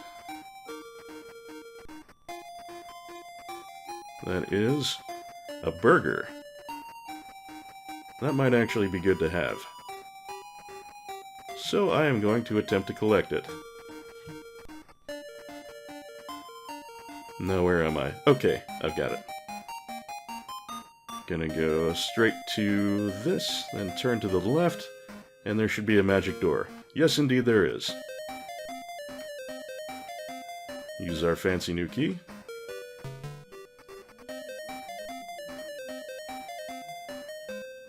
That is a burger. That might actually be good to have. So I am going to attempt to collect it. Now where am I? Okay, I've got it. Gonna go straight to this, then turn to the left, and there should be a magic door. Yes, indeed there is. Use our fancy new key.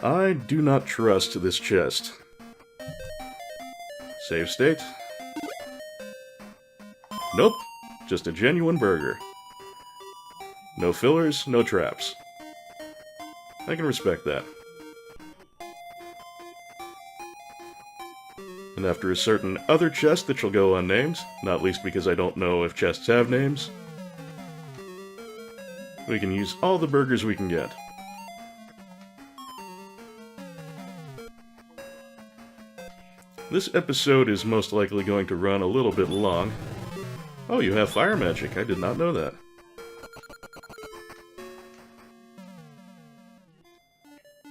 I do not trust this chest. Save state. Nope, just a genuine burger. No fillers, no traps. I can respect that. And after a certain other chest that shall go unnamed, not least because I don't know if chests have names, we can use all the burgers we can get. This episode is most likely going to run a little bit long. Oh, you have fire magic. I did not know that.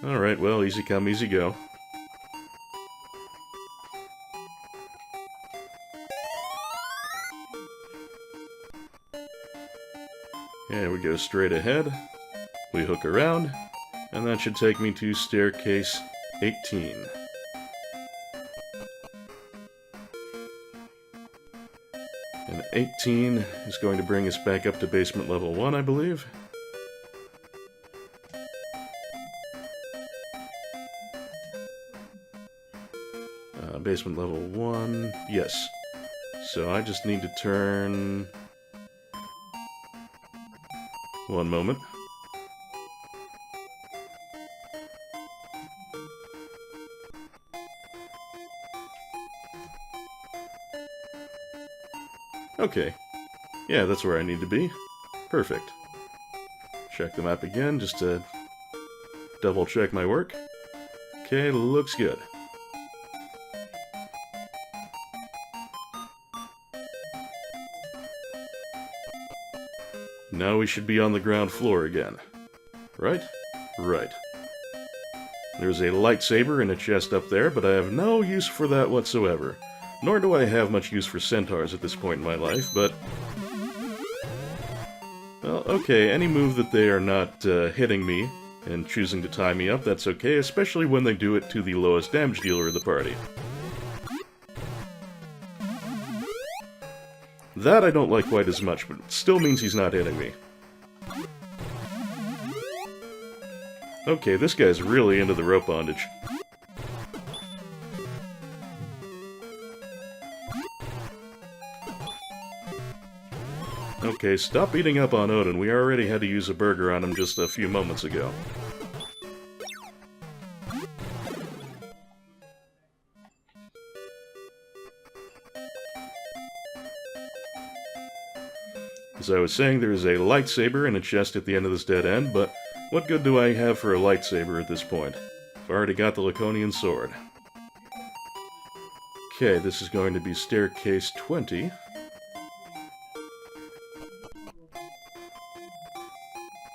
Alright, well, easy come, easy go. Okay, we go straight ahead. We hook around, and that should take me to staircase 18. And 18 is going to bring us back up to basement level 1, I believe. Basement level 1, yes. So I just need to turn... One moment. Okay. Yeah, that's where I need to be. Perfect. Check the map again, just to double check my work. Okay, looks good. Now we should be on the ground floor again. Right? Right. There's a lightsaber in a chest up there, but I have no use for that whatsoever. Nor do I have much use for centaurs at this point in my life, but... well, okay, any move that they are not hitting me and choosing to tie me up, that's okay, especially when they do it to the lowest damage dealer of the party. That I don't like quite as much, but it still means he's not hitting me. Okay, this guy's really into the rope bondage. Okay, stop beating up on Odin. We already had to use a burger on him just a few moments ago. As I was saying, there is a lightsaber in a chest at the end of this dead end, but what good do I have for a lightsaber at this point? I've already got the Laconian sword. Okay, this is going to be staircase 20.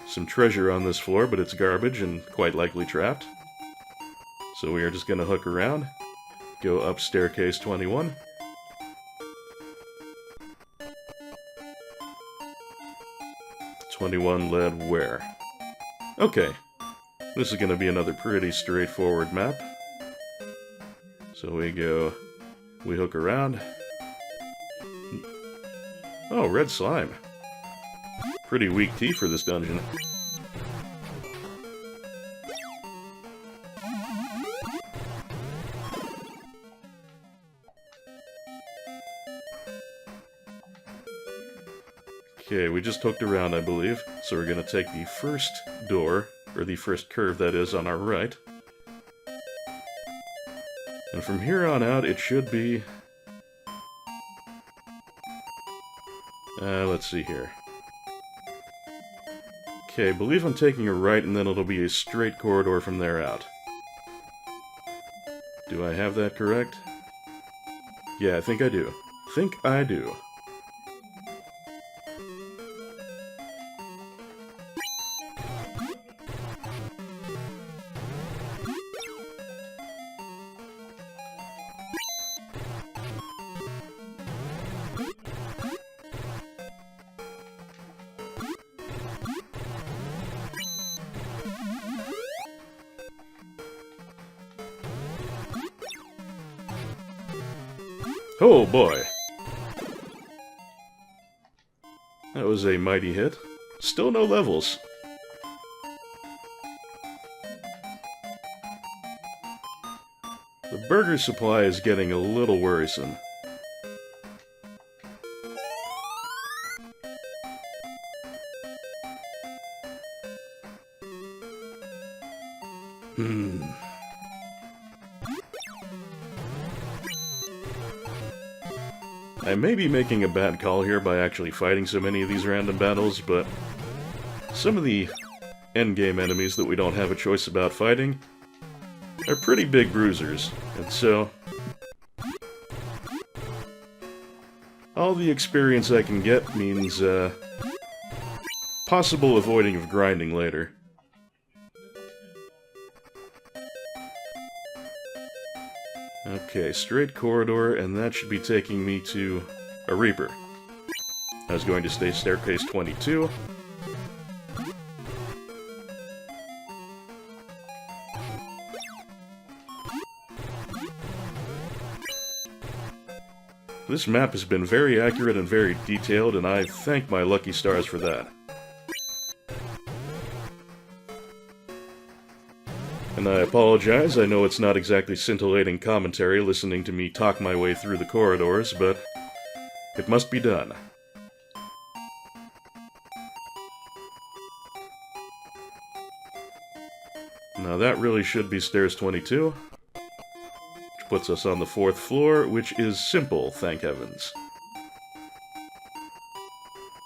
Some treasure on this floor, but it's garbage and quite likely trapped. So we are just going to hook around, go up staircase 21. Led where? Okay. This is going to be another pretty straightforward map. So we hook around. Oh, red slime. Pretty weak tea for this dungeon. Okay, we just hooked around, I believe, so we're going to take the first door, or the first curve, that is, on our right. And from here on out, it should be... let's see here. Okay, I believe I'm taking a right, and then it'll be a straight corridor from there out. Do I have that correct? Yeah, I think I do. Think I do. Oh boy! That was a mighty hit. Still no levels. The burger supply is getting a little worrisome. I may be making a bad call here by actually fighting so many of these random battles, but some of the endgame enemies that we don't have a choice about fighting are pretty big bruisers, and so all the experience I can get means possible avoiding of grinding later. Okay, straight corridor, and that should be taking me to a Reaper. I was going to stay staircase 22. This map has been very accurate and very detailed, and I thank my lucky stars for that. And I apologize, I know it's not exactly scintillating commentary listening to me talk my way through the corridors, but it must be done. Now that really should be stairs 22, which puts us on the 4th floor, which is simple, thank heavens.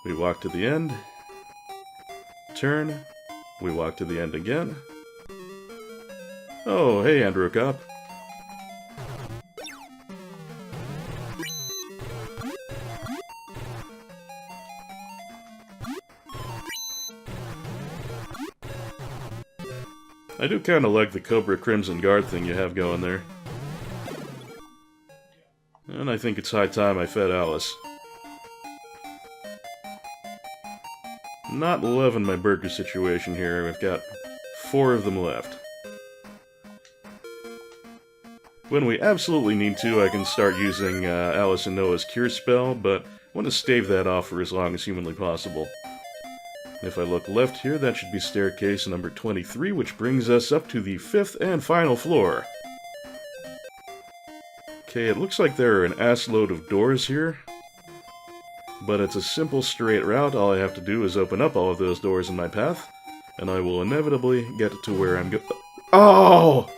We walk to the end, turn, we walk to the end again. Oh, hey, Andrew Cop. I do kind of like the Cobra Crimson Guard thing you have going there. And I think it's high time I fed Alice. Not loving my burger situation here. I've got 4 of them left. When we absolutely need to, I can start using Alice and Noah's Cure Spell, but I want to stave that off for as long as humanly possible. If I look left here, that should be staircase number 23, which brings us up to the 5th and final floor. Okay, it looks like there are an assload of doors here, but it's a simple straight route. All I have to do is open up all of those doors in my path, and I will inevitably get to where I'm Oh!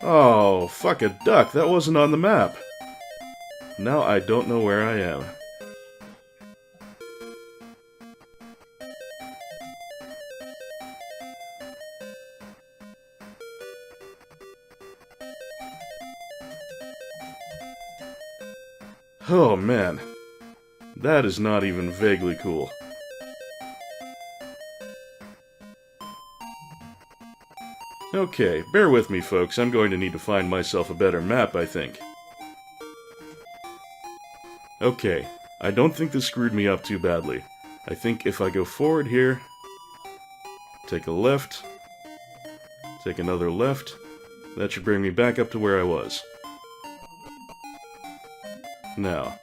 Oh, fuck a duck, that wasn't on the map. Now I don't know where I am. Oh man, that is not even vaguely cool. Okay, bear with me folks, I'm going to need to find myself a better map, I think. Okay, I don't think this screwed me up too badly. I think if I go forward here, take a left, take another left, that should bring me back up to where I was. Now,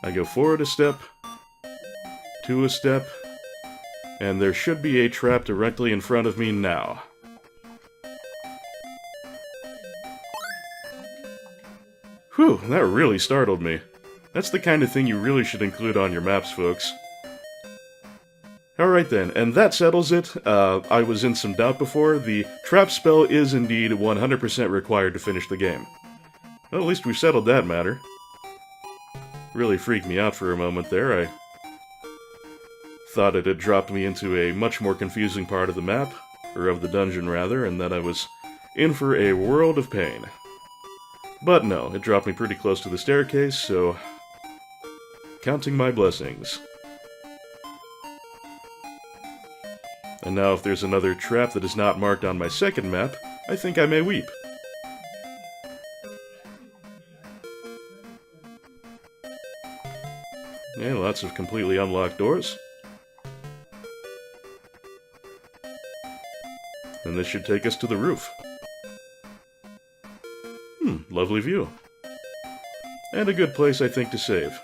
I go forward a step, 2 a step, and there should be a trap directly in front of me now. Whew, that really startled me. That's the kind of thing you really should include on your maps, folks. Alright then, and that settles it. I was in some doubt before. The trap spell is indeed 100% required to finish the game. Well, at least we've settled that matter. Really freaked me out for a moment there. I thought it had dropped me into a much more confusing part of the map, or of the dungeon rather, and that I was in for a world of pain. But no, it dropped me pretty close to the staircase, so counting my blessings. And now if there's another trap that is not marked on my second map, I think I may weep. Yeah, lots of completely unlocked doors. And this should take us to the roof. Lovely view. And a good place, I think, to save.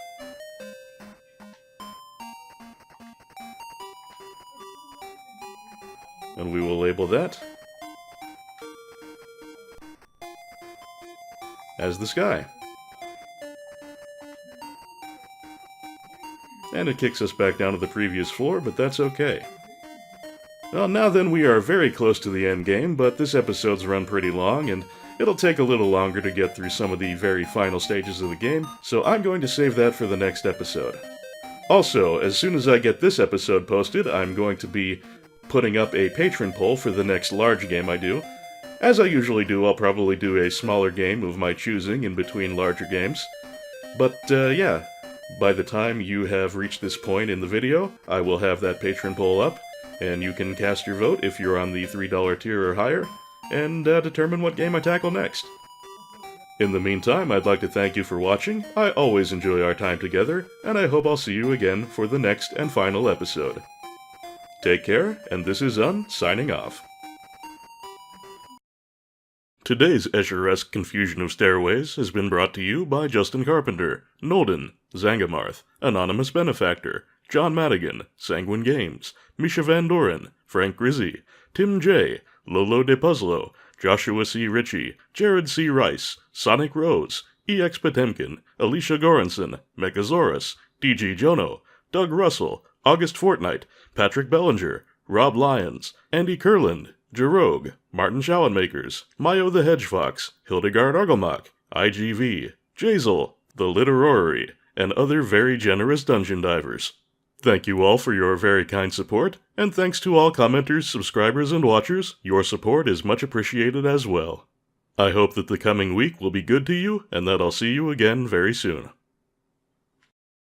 And we will label that as the sky. And it kicks us back down to the previous floor, but that's okay. Well, now then, we are very close to the end game, but this episode's run pretty long, and it'll take a little longer to get through some of the very final stages of the game, so I'm going to save that for the next episode. Also, as soon as I get this episode posted, I'm going to be putting up a patron poll for the next large game I do. As I usually do, I'll probably do a smaller game of my choosing in between larger games. But, yeah, by the time you have reached this point in the video, I will have that patron poll up, and you can cast your vote if you're on the $3 tier or higher, and determine what game I tackle next. In the meantime, I'd like to thank you for watching. I always enjoy our time together, and I hope I'll see you again for the next and final episode. Take care, and this is signing off. Today's Escher-esque confusion of stairways has been brought to you by Justin Carpenter, Nolden, Zangamarth, Anonymous Benefactor, John Madigan, Sanguine Games, Misha Van Doren, Frank Grizzy, Tim J., Lolo De Puzzlo, Joshua C. Ritchie, Jared C. Rice, Sonic Rose, EX Potemkin, Alicia Goranson, Mechasaurus, DG Jono, Doug Russell, August Fortnight, Patrick Bellinger, Rob Lyons, Andy Kurland, Jarogue, Martin Schallenmakers, Mayo the Hedgefox, Hildegard Argelmach, IGV, Jazel, The Literary, and other very generous dungeon divers. Thank you all for your very kind support, and thanks to all commenters, subscribers, and watchers. Your support is much appreciated as well. I hope that the coming week will be good to you, and that I'll see you again very soon.